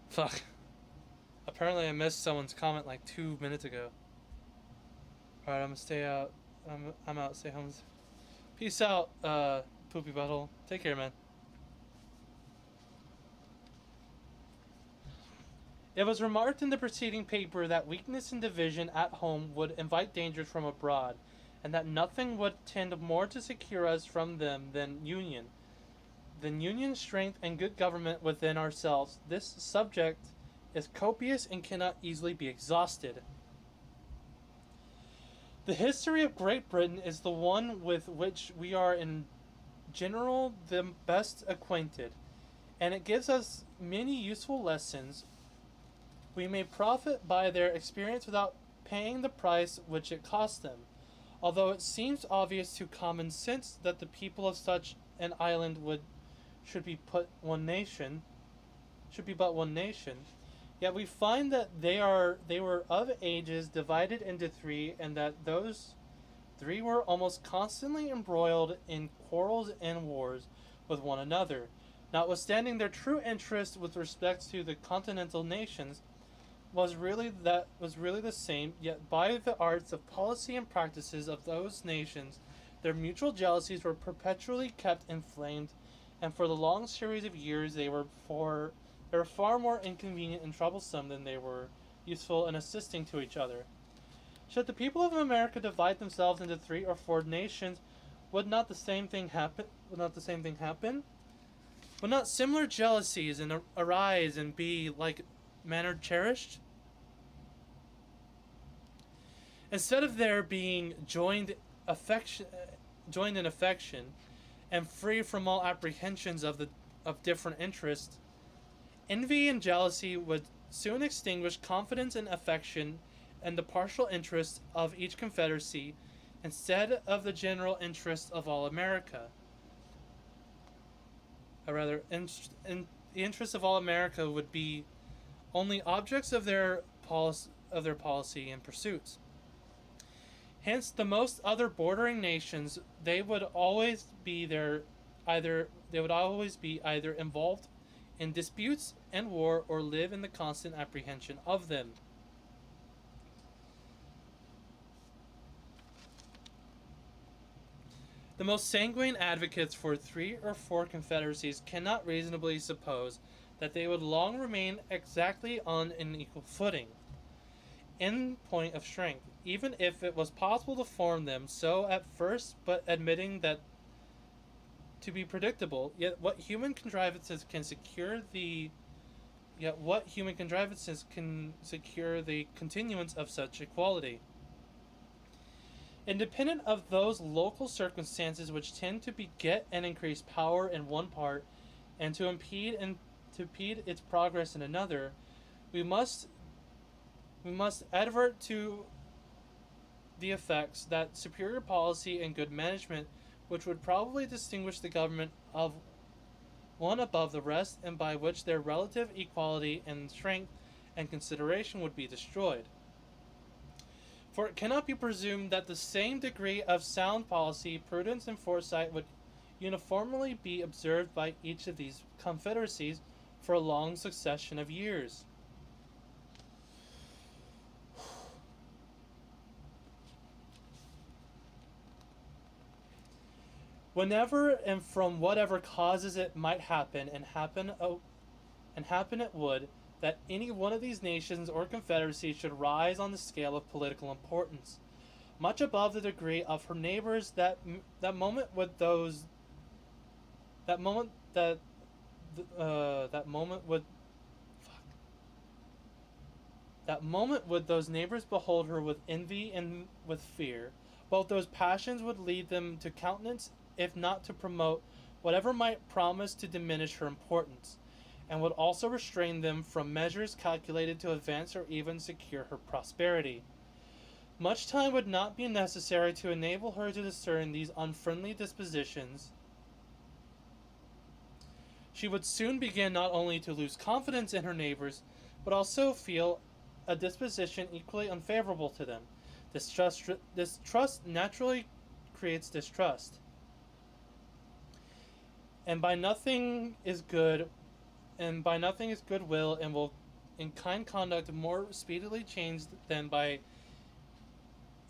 Fuck. Apparently I missed someone's comment like 2 minutes ago. Alright, I'm gonna stay out. I'm out. Stay home. Peace out, poopy butthole. Take care, man. It was remarked in the preceding paper that weakness and division at home would invite dangers from abroad, and that nothing would tend more to secure us from them than union, strength, and good government within ourselves. This subject is copious and cannot easily be exhausted. The history of Great Britain is the one with which we are in general the best acquainted, and it gives us many useful lessons. We may profit by their experience without paying the price which it cost them, although it seems obvious to common sense that the people of such an island should be but one nation. Yet we find that they were of ages divided into three, and that those three were almost constantly embroiled in quarrels and wars with one another, notwithstanding their true interest with respect to the continental nations was really the same. Yet by the arts of policy and practices of those nations, their mutual jealousies were perpetually kept inflamed, and for the long series of years they were far more inconvenient and troublesome than they were useful in assisting to each other. Should the people of America divide themselves into 3 or 4 nations, would not the same thing happen? Would not similar jealousies arise and be like manner cherished? Instead of their being joined in affection, and free from all apprehensions of different interests, envy and jealousy would soon extinguish confidence and affection and the partial interests of each confederacy, instead of the general interest of all America. Or rather, the interests of all America would be only objects of their policy and pursuits. Hence, the most other bordering nations, they would always be either involved in disputes and war, or live in the constant apprehension of them. The most sanguine advocates for 3 or 4 confederacies cannot reasonably suppose that they would long remain exactly on an equal footing in point of strength, even if it was possible to form them so at first, but admitting that to be predictable, yet what human contrivances can secure the continuance of such equality? Independent of those local circumstances which tend to beget and increase power in one part and to impede its progress in another, we must advert to the effects that superior policy and good management, which would probably distinguish the government of one above the rest, and by which their relative equality and strength and consideration would be destroyed. For it cannot be presumed that the same degree of sound policy, prudence, and foresight would uniformly be observed by each of these confederacies for a long succession of years. Whenever and from whatever causes it might happen, and happen it would, that any one of these nations or confederacies should rise on the scale of political importance, much above the degree of her neighbors, that moment would those neighbors behold her with envy and with fear. Both those passions would lead them to countenance, if not to promote, whatever might promise to diminish her importance, and would also restrain them from measures calculated to advance or even secure her prosperity. Much time would not be necessary to enable her to discern these unfriendly dispositions. She would soon begin not only to lose confidence in her neighbors, but also feel a disposition equally unfavorable to them. Distrust naturally creates distrust. And by nothing is goodwill, and will in kind conduct more speedily change than by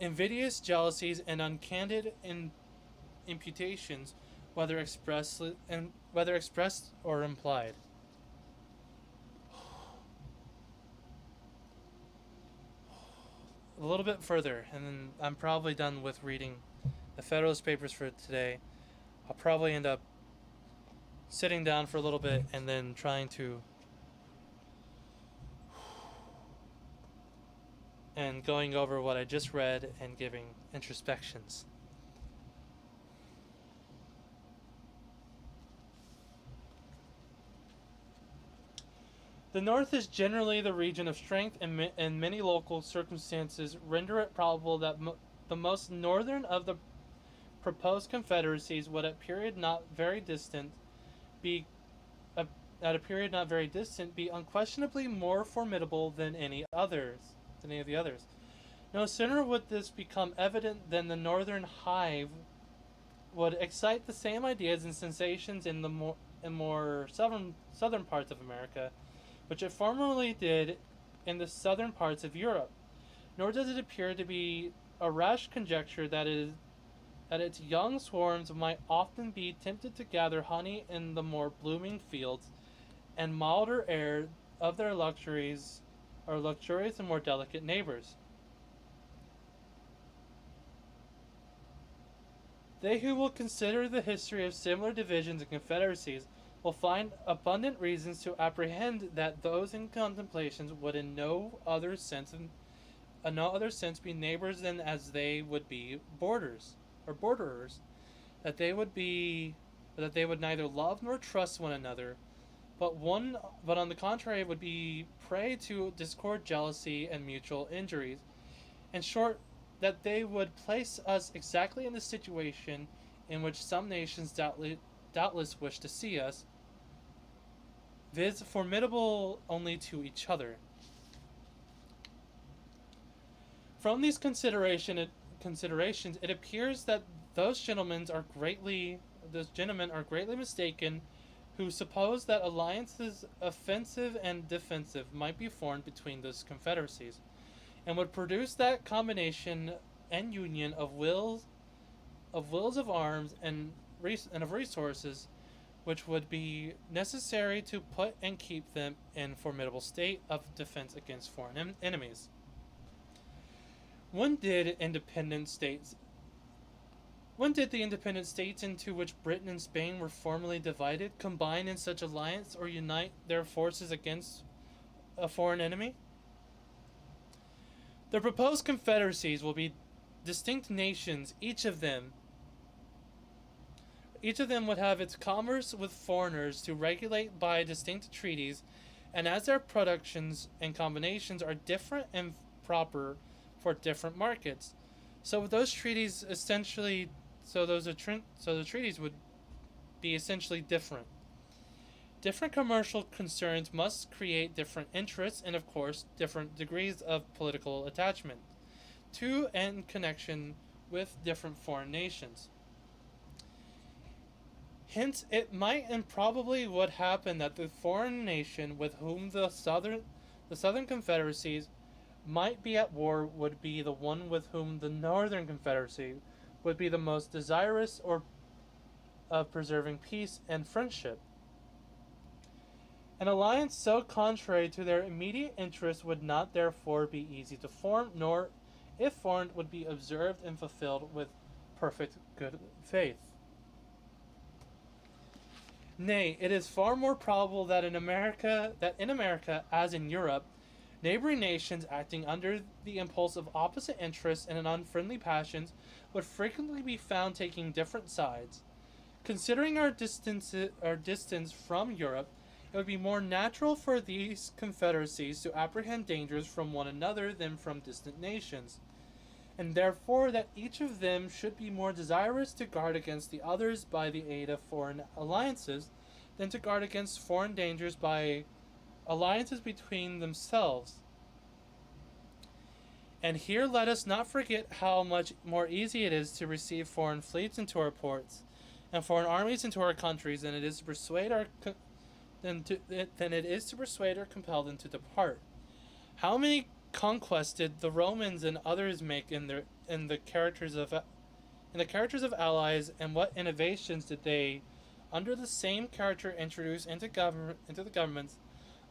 invidious jealousies and uncandid imputations, whether expressed or implied. A little bit further, and then I'm probably done with reading the Federalist Papers for today. I'll probably end up sitting down for a little bit and then trying to and going over what I just read and giving introspections. The North is generally the region of strength, and many local circumstances render it probable that the most northern of the proposed confederacies would at a period not very distant be unquestionably more formidable than any of the others. No sooner would this become evident than the northern hive would excite the same ideas and sensations in the more southern parts of America, which it formerly did in the southern parts of Europe. Nor does it appear to be a rash conjecture that its young swarms might often be tempted to gather honey in the more blooming fields and milder air of their luxurious and more delicate neighbors. They who will consider the history of similar divisions and confederacies will find abundant reasons to apprehend that those in contemplations would in no other sense be neighbors than as they would be borderers, that they would neither love nor trust one another, but on the contrary would be prey to discord, jealousy, and mutual injuries. In short, that they would place us exactly in the situation in which some nations doubtless wish to see us, viz., formidable only to each other. From these considerations, it appears that those gentlemen are greatly mistaken who suppose that alliances offensive and defensive might be formed between those confederacies, and would produce that combination and union of wills of arms and of resources which would be necessary to put and keep them in formidable state of defense against foreign enemies. When did independent states When did the independent states into which Britain and Spain were formerly divided combine in such alliance or unite their forces against a foreign enemy? The proposed confederacies will be distinct nations, each of them would have its commerce with foreigners to regulate by distinct treaties, and as their productions and combinations are different and proper for different markets, so those treaties essentially, so the treaties would be essentially different. Different commercial concerns must create different interests and, of course, different degrees of political attachment to and connection with different foreign nations. Hence, it might and probably would happen that the foreign nation with whom the Southern Confederacies might be at war would be the one with whom the Northern Confederacy would be the most desirous of preserving peace and friendship. An alliance so contrary to their immediate interests would not therefore be easy to form, nor, if formed, would be observed and fulfilled with perfect good faith. Nay, it is far more probable that in America, as in Europe, neighboring nations acting under the impulse of opposite interests and unfriendly passions would frequently be found taking different sides. Considering our distance from Europe, it would be more natural for these confederacies to apprehend dangers from one another than from distant nations, and therefore that each of them should be more desirous to guard against the others by the aid of foreign alliances than to guard against foreign dangers by alliances between themselves. And here let us not forget how much more easy it is to receive foreign fleets into our ports and foreign armies into our countries than it is to persuade or compel them to depart. How many conquests did the Romans and others make in the characters of allies, and what innovations did they, under the same character, introduce into the governments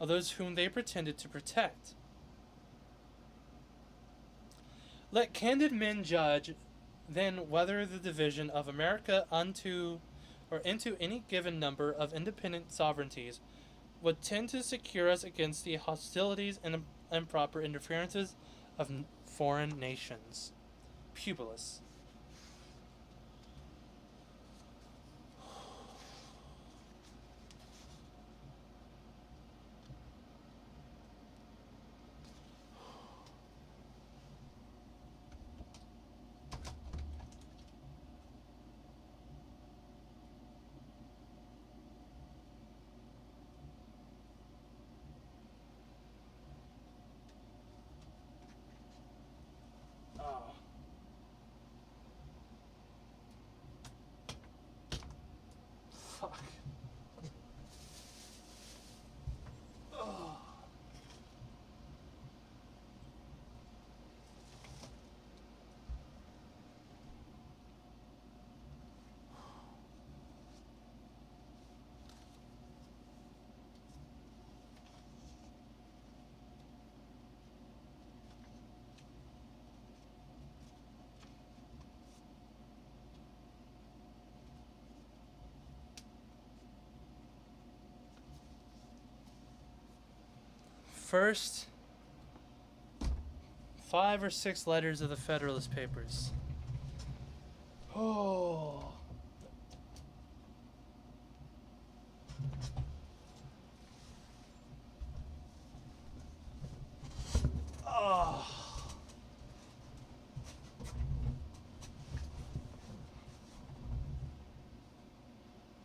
of those whom they pretended to protect? Let candid men judge then whether the division of America into any given number of independent sovereignties would tend to secure us against the hostilities and improper interferences of foreign nations. Publius. Fuck. First 5 or 6 letters of the Federalist Papers. Oh. Oh.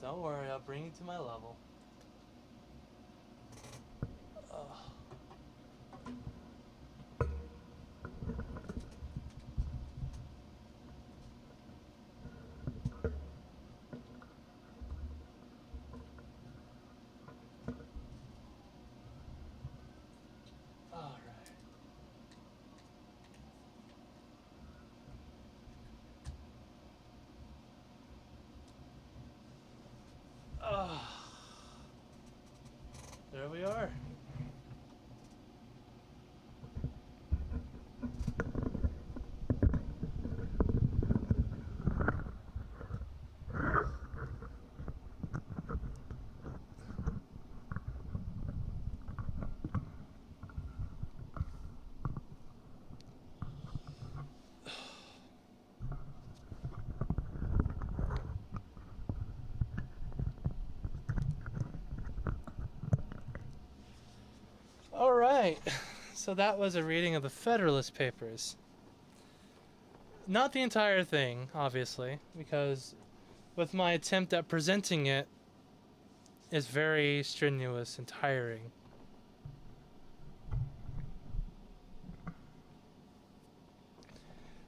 Don't worry, I'll bring you to my level. There we are. So that was a reading of the Federalist Papers. Not the entire thing, obviously, because with my attempt at presenting it is very strenuous and tiring.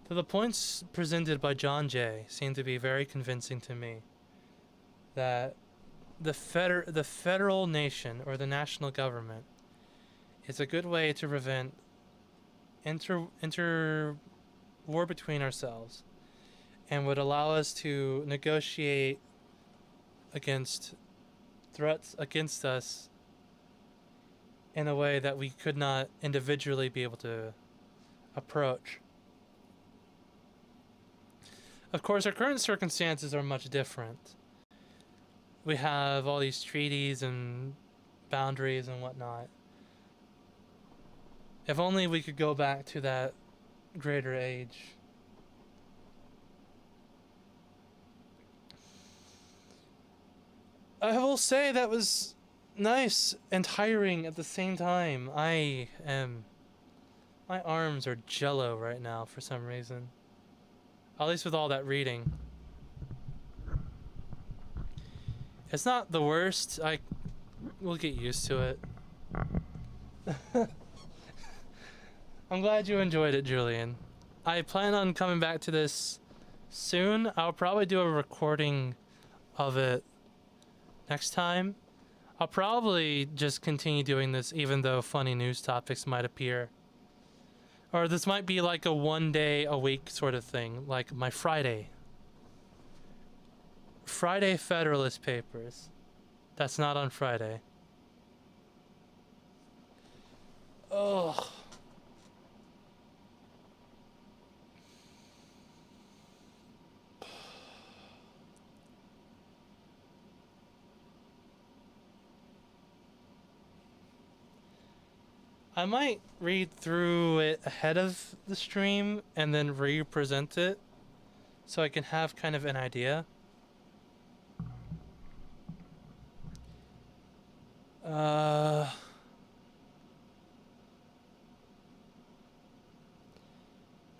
So the points presented by John Jay seem to be very convincing to me. That the federal nation, or the national government, is a good way to prevent war between ourselves, and would allow us to negotiate against threats against us in a way that we could not individually be able to approach. Of course, our current circumstances are much different. We have all these treaties and boundaries and whatnot. If only we could go back to that greater age. I will say that was nice and tiring at the same time. My arms are jello right now for some reason. At least with all that reading. It's not the worst. We'll get used to it. I'm glad you enjoyed it, Julian. I plan on coming back to this soon. I'll probably do a recording of it next time. I'll probably just continue doing this even though funny news topics might appear. Or this might be like a 1 day a week sort of thing, like my Friday Federalist Papers. That's not on Friday. Oh. I might read through it ahead of the stream and then re-present it so I can have kind of an idea.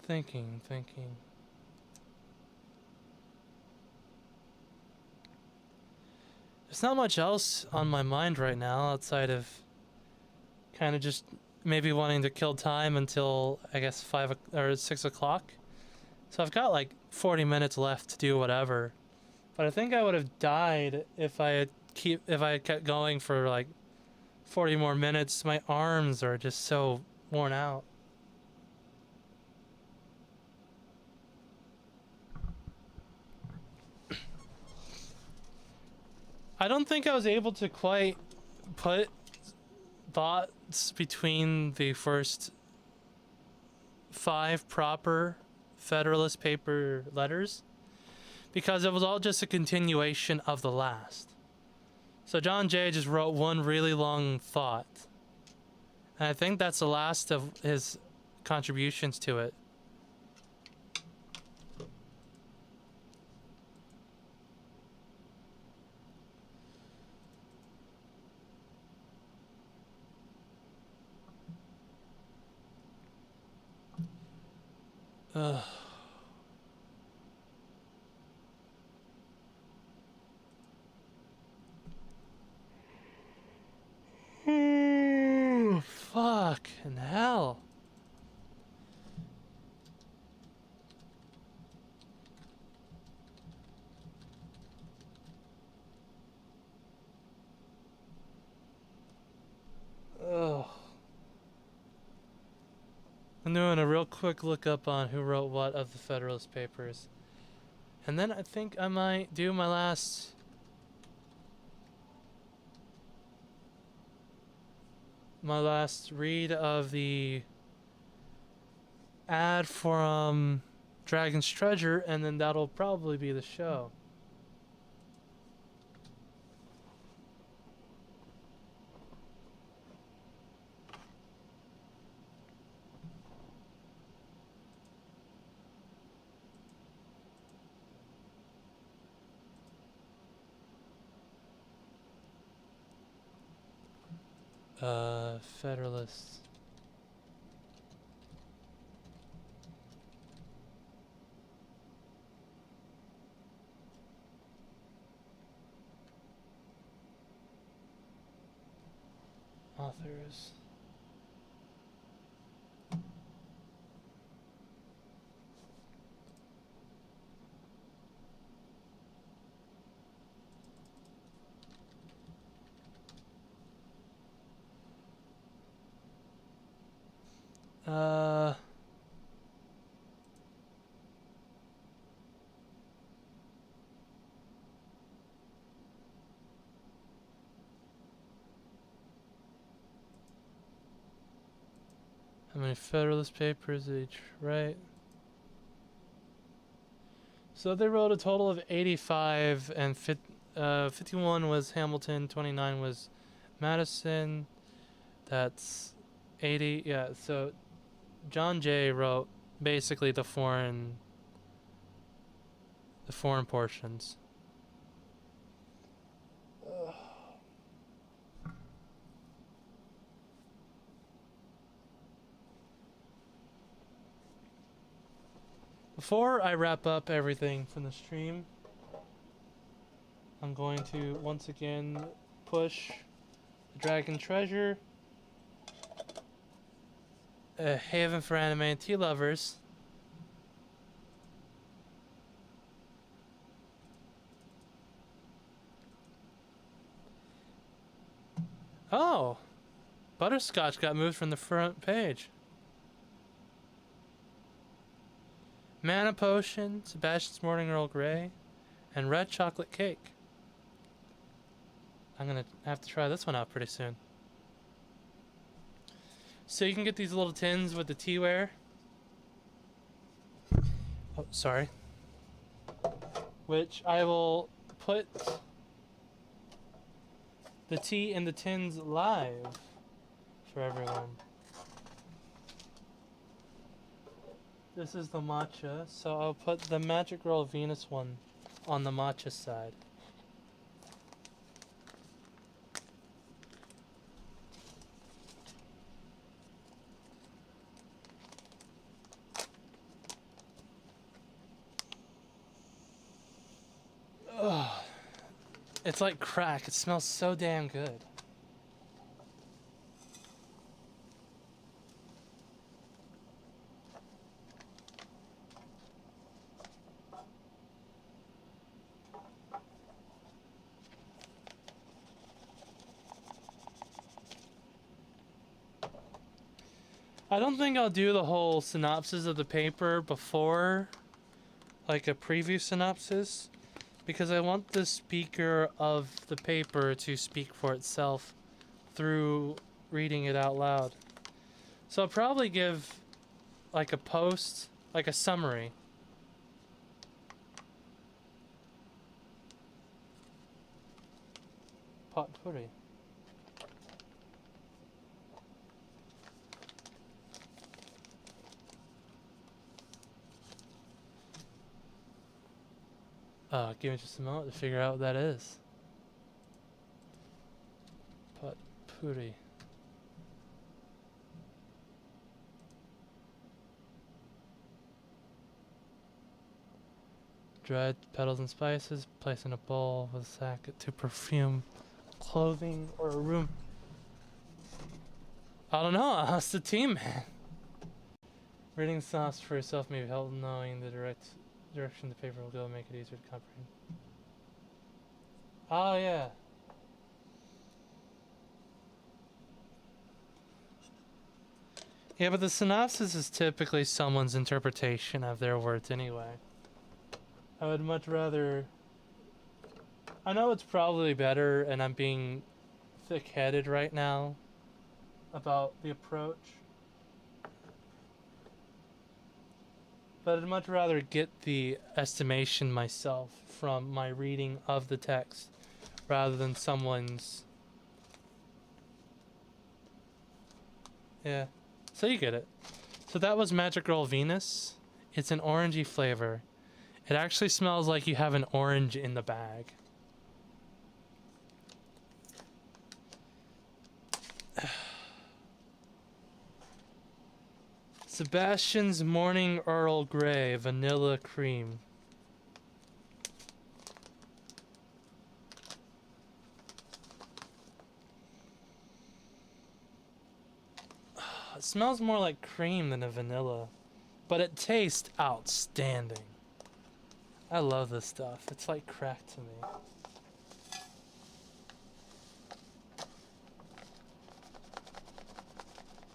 Thinking. There's not much else on my mind right now outside of kind of just maybe wanting to kill time until I guess 5 or 6 o'clock. So I've got like 40 minutes left to do whatever. But I think I would have died if I had kept going for like 40 more minutes. My arms are just so worn out. I don't think I was able to quite put thoughts between the first 5 proper Federalist Paper letters because it was all just a continuation of the last. So John Jay just wrote one really long thought, and I think that's the last of his contributions to it. Ugh. Fucking hell. Ugh. I'm doing a real quick look up on who wrote what of the Federalist Papers. And then I think I might do my last read of the ad from Dragon's Treasure, and then that'll probably be the show. Federalists. authors. How many Federalist Papers each, right? So they wrote a total of 85, and 51 was Hamilton, 29 was Madison. That's 80. Yeah, so John Jay wrote basically the foreign portions. Before I wrap up everything from the stream, I'm going to once again push the Dragon Treasure, a haven for anime and tea lovers. Oh, Butterscotch got moved from the front page. Mana Potion, Sebastian's Morning Earl Grey, and Red Chocolate Cake. I'm gonna have to try this one out pretty soon. So you can get these little tins with the teaware. Oh, sorry. Which I will put the tea in the tins live for everyone. This is the matcha, so I'll put the Magic Girl Venus one on the matcha side. Ugh. It's like crack. It smells so damn good. I don't think I'll do the whole synopsis of the paper before, like a preview synopsis, because I want the speaker of the paper to speak for itself through reading it out loud. So I'll probably give like a post, like a summary. Potpourri. Give me just a moment to figure out what that is. Potpourri. Dried petals and spices, place in a bowl with a sack to perfume clothing or a room. I don't know, ask the team, man. Reading the sauce for yourself may be helpful, knowing the direction the paper will go and make it easier to comprehend. Oh, yeah. Yeah, but the synopsis is typically someone's interpretation of their words anyway. I would much rather... I know it's probably better, and I'm being thick-headed right now about the approach. But I'd much rather get the estimation myself from my reading of the text rather than someone's... Yeah. So you get it. So that was Magic Girl Venus. It's an orangey flavor. It actually smells like you have an orange in the bag. Sebastian's Morning Earl Grey Vanilla Cream. It smells more like cream than a vanilla, but it tastes outstanding. I love this stuff. It's like crack to me.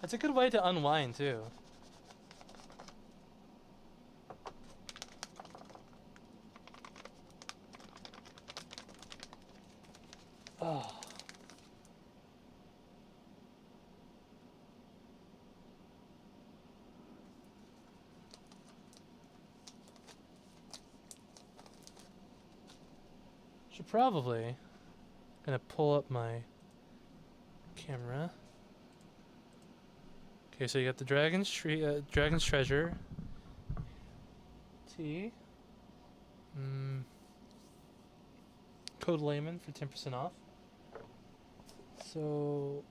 It's a good way to unwind too. Oh. Should probably gonna pull up my camera. Okay, so you got the Dragon's Treasure tea. Code Layman for 10% off. So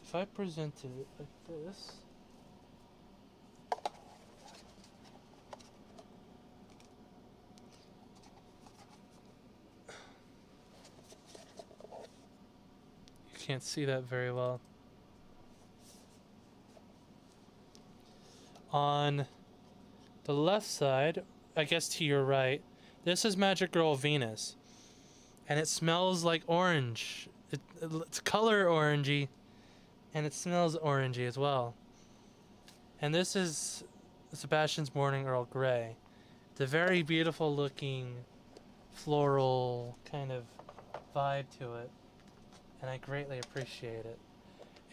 if I present it like this, you can't see that very well. On the left side, I guess to your right, this is Magic Girl Venus. And it smells like orange. It's color orangey, and it smells orangey as well. And this is Sebastian's Morning Earl Grey. It's a very beautiful looking floral kind of vibe to it, and I greatly appreciate it.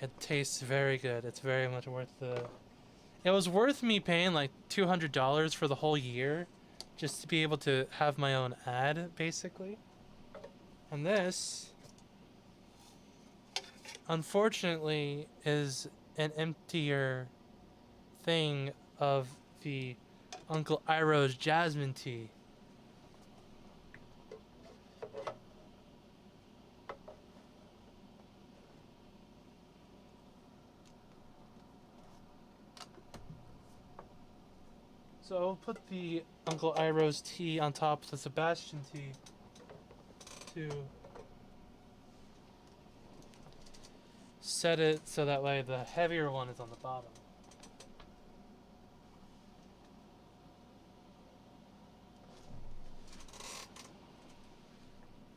It tastes very good. It's very much worth the... It was worth me paying like $200 for the whole year just to be able to have my own ad, basically. And this, unfortunately, is an emptier thing of the Uncle Iroh's jasmine tea. So I'll put the Uncle Iroh's tea on top of the Sebastian tea to set it so that way the heavier one is on the bottom.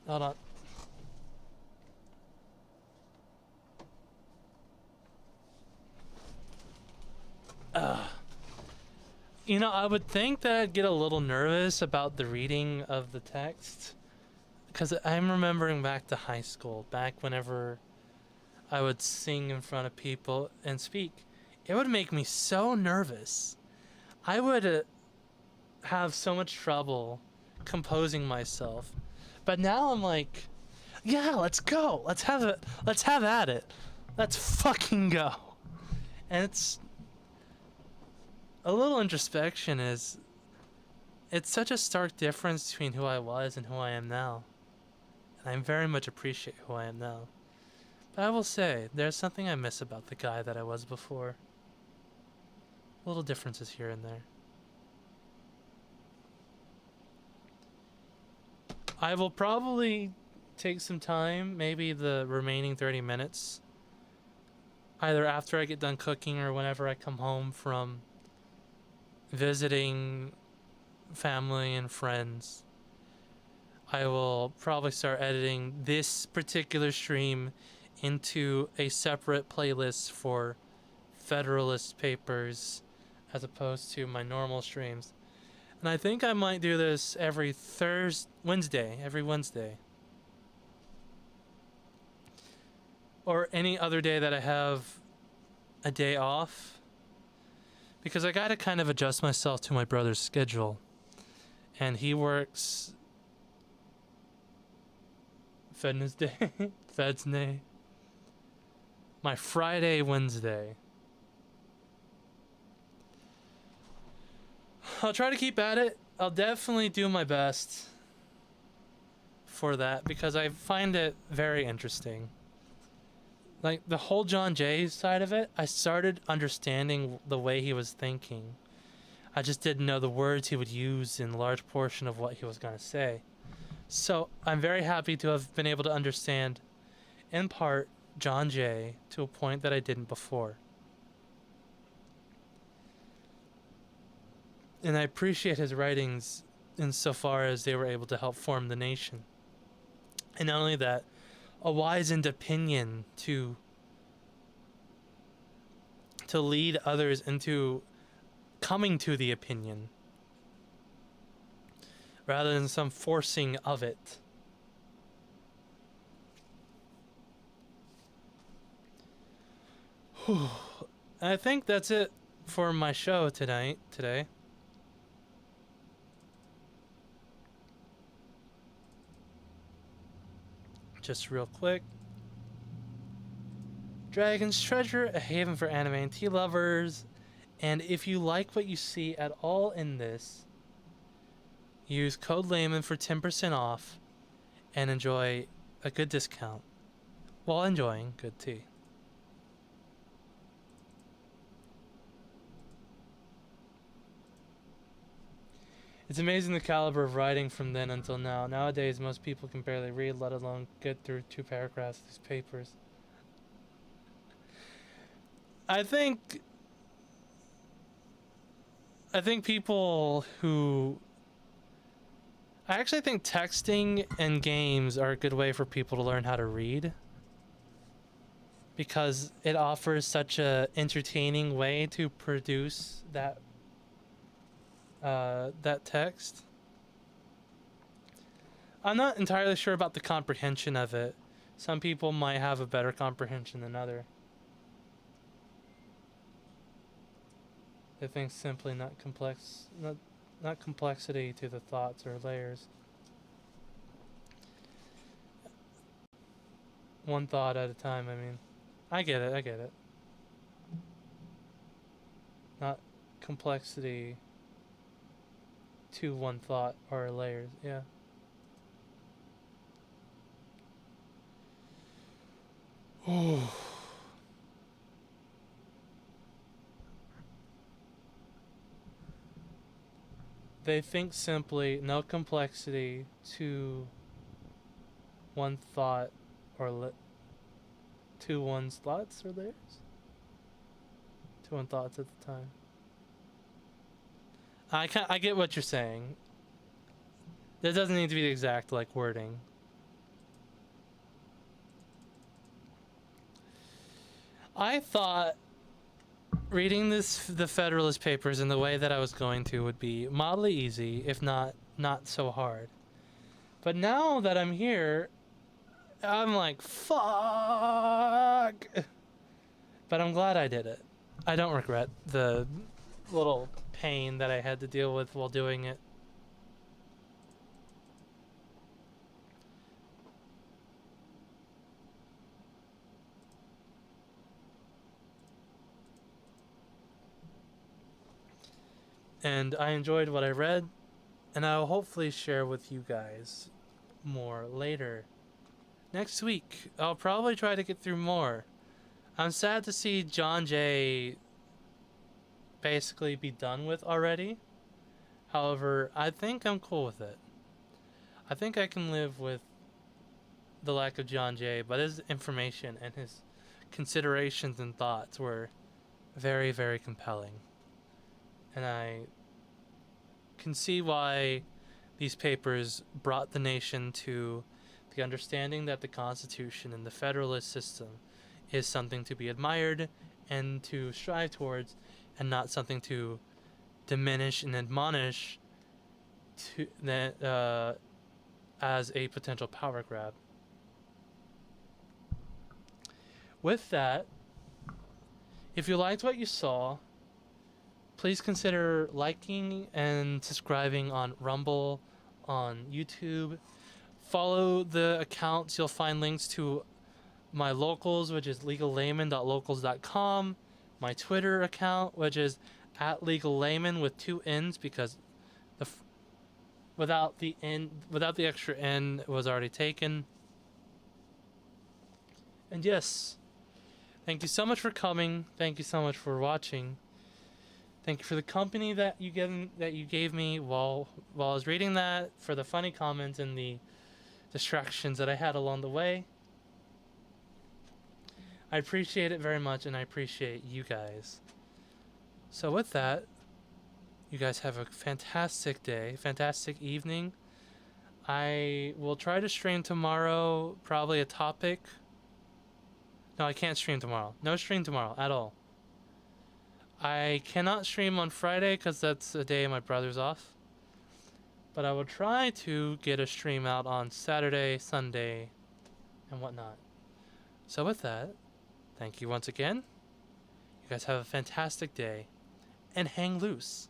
Hold on. You know, I would think that I'd get a little nervous about the reading of the text, because I'm remembering back to high school, back whenever I would sing in front of people and speak. It would make me so nervous. I would have so much trouble composing myself. But now I'm like, yeah, let's go. Let's have it. Let's have at it. Let's fucking go. And it's a little introspection is, it's such a stark difference between who I was and who I am now. And I very much appreciate who I am now. But I will say, there's something I miss about the guy that I was before. Little differences here and there. I will probably take some time, maybe the remaining 30 minutes, either after I get done cooking or whenever I come home from visiting family and friends. I will probably start editing this particular stream into a separate playlist for Federalist Papers as opposed to my normal streams. And I think I might do this every Wednesday. Or any other day that I have a day off. Because I gotta kind of adjust myself to my brother's schedule. And he works Wednesday. My Friday, Wednesday. I'll try to keep at it. I'll definitely do my best for that because I find it very interesting. Like the whole John Jay side of it, I started understanding the way he was thinking. I just didn't know the words he would use in a large portion of what he was going to say. So I'm very happy to have been able to understand, in part, John Jay to a point that I didn't before. And I appreciate his writings insofar as they were able to help form the nation. And not only that, a wizened opinion to lead others into coming to the opinion rather than some forcing of it. I think that's it for my show today. Just real quick. Dragon's Treasure, a haven for anime and tea lovers. And if you like what you see at all in this, use code Layman for 10% off and enjoy a good discount while enjoying good tea. It's amazing the caliber of writing from then until now. Nowadays, most people can barely read, let alone get through 2 paragraphs of these papers. I think people who... I actually think texting and games are a good way for people to learn how to read, because it offers such a entertaining way to produce that text. I'm not entirely sure about the comprehension of it. Some people might have a better comprehension than others. I think simply not complexity to the thoughts or layers. One thought at a time, I mean. I get it. Not complexity to one thought or layers, yeah. Ooh. They think simply, no complexity to one thought or to one's thoughts or layers? To one thoughts at the time. I get what you're saying. There doesn't need to be the exact wording. I thought reading the Federalist Papers in the way that I was going to would be mildly easy, if not so hard. But now that I'm here, I'm like, fuck. But I'm glad I did it. I don't regret the little pain that I had to deal with while doing it. And I enjoyed what I read, and I'll hopefully share with you guys more later. Next week, I'll probably try to get through more. I'm sad to see John Jay basically be done with already. However, I think I'm cool with it. I think I can live with the lack of John Jay, but his information and his considerations and thoughts were very, very compelling. And I can see why these papers brought the nation to the understanding that the Constitution and the Federalist system is something to be admired and to strive towards, and not something to diminish and admonish to that as a potential power grab. With that, if you liked what you saw, please consider liking and subscribing on Rumble, on YouTube. Follow the accounts. You'll find links to my locals, which is legallayman.locals.com. My Twitter account, which is @legallayman with 2 N's, because without the extra N was already taken. And yes, thank you so much for coming. Thank you so much for watching. Thank you for the company that you gave me while I was reading that, for the funny comments and the distractions that I had along the way. I appreciate it very much, and I appreciate you guys. So with that, You guys have a fantastic day, fantastic evening. I will try to stream tomorrow, probably a topic. No, I can't stream tomorrow. No stream tomorrow at all. I cannot stream on Friday because that's a day my brother's off. But I will try to get a stream out on Saturday, Sunday, and whatnot. So with that, thank you once again. You guys have a fantastic day, and hang loose.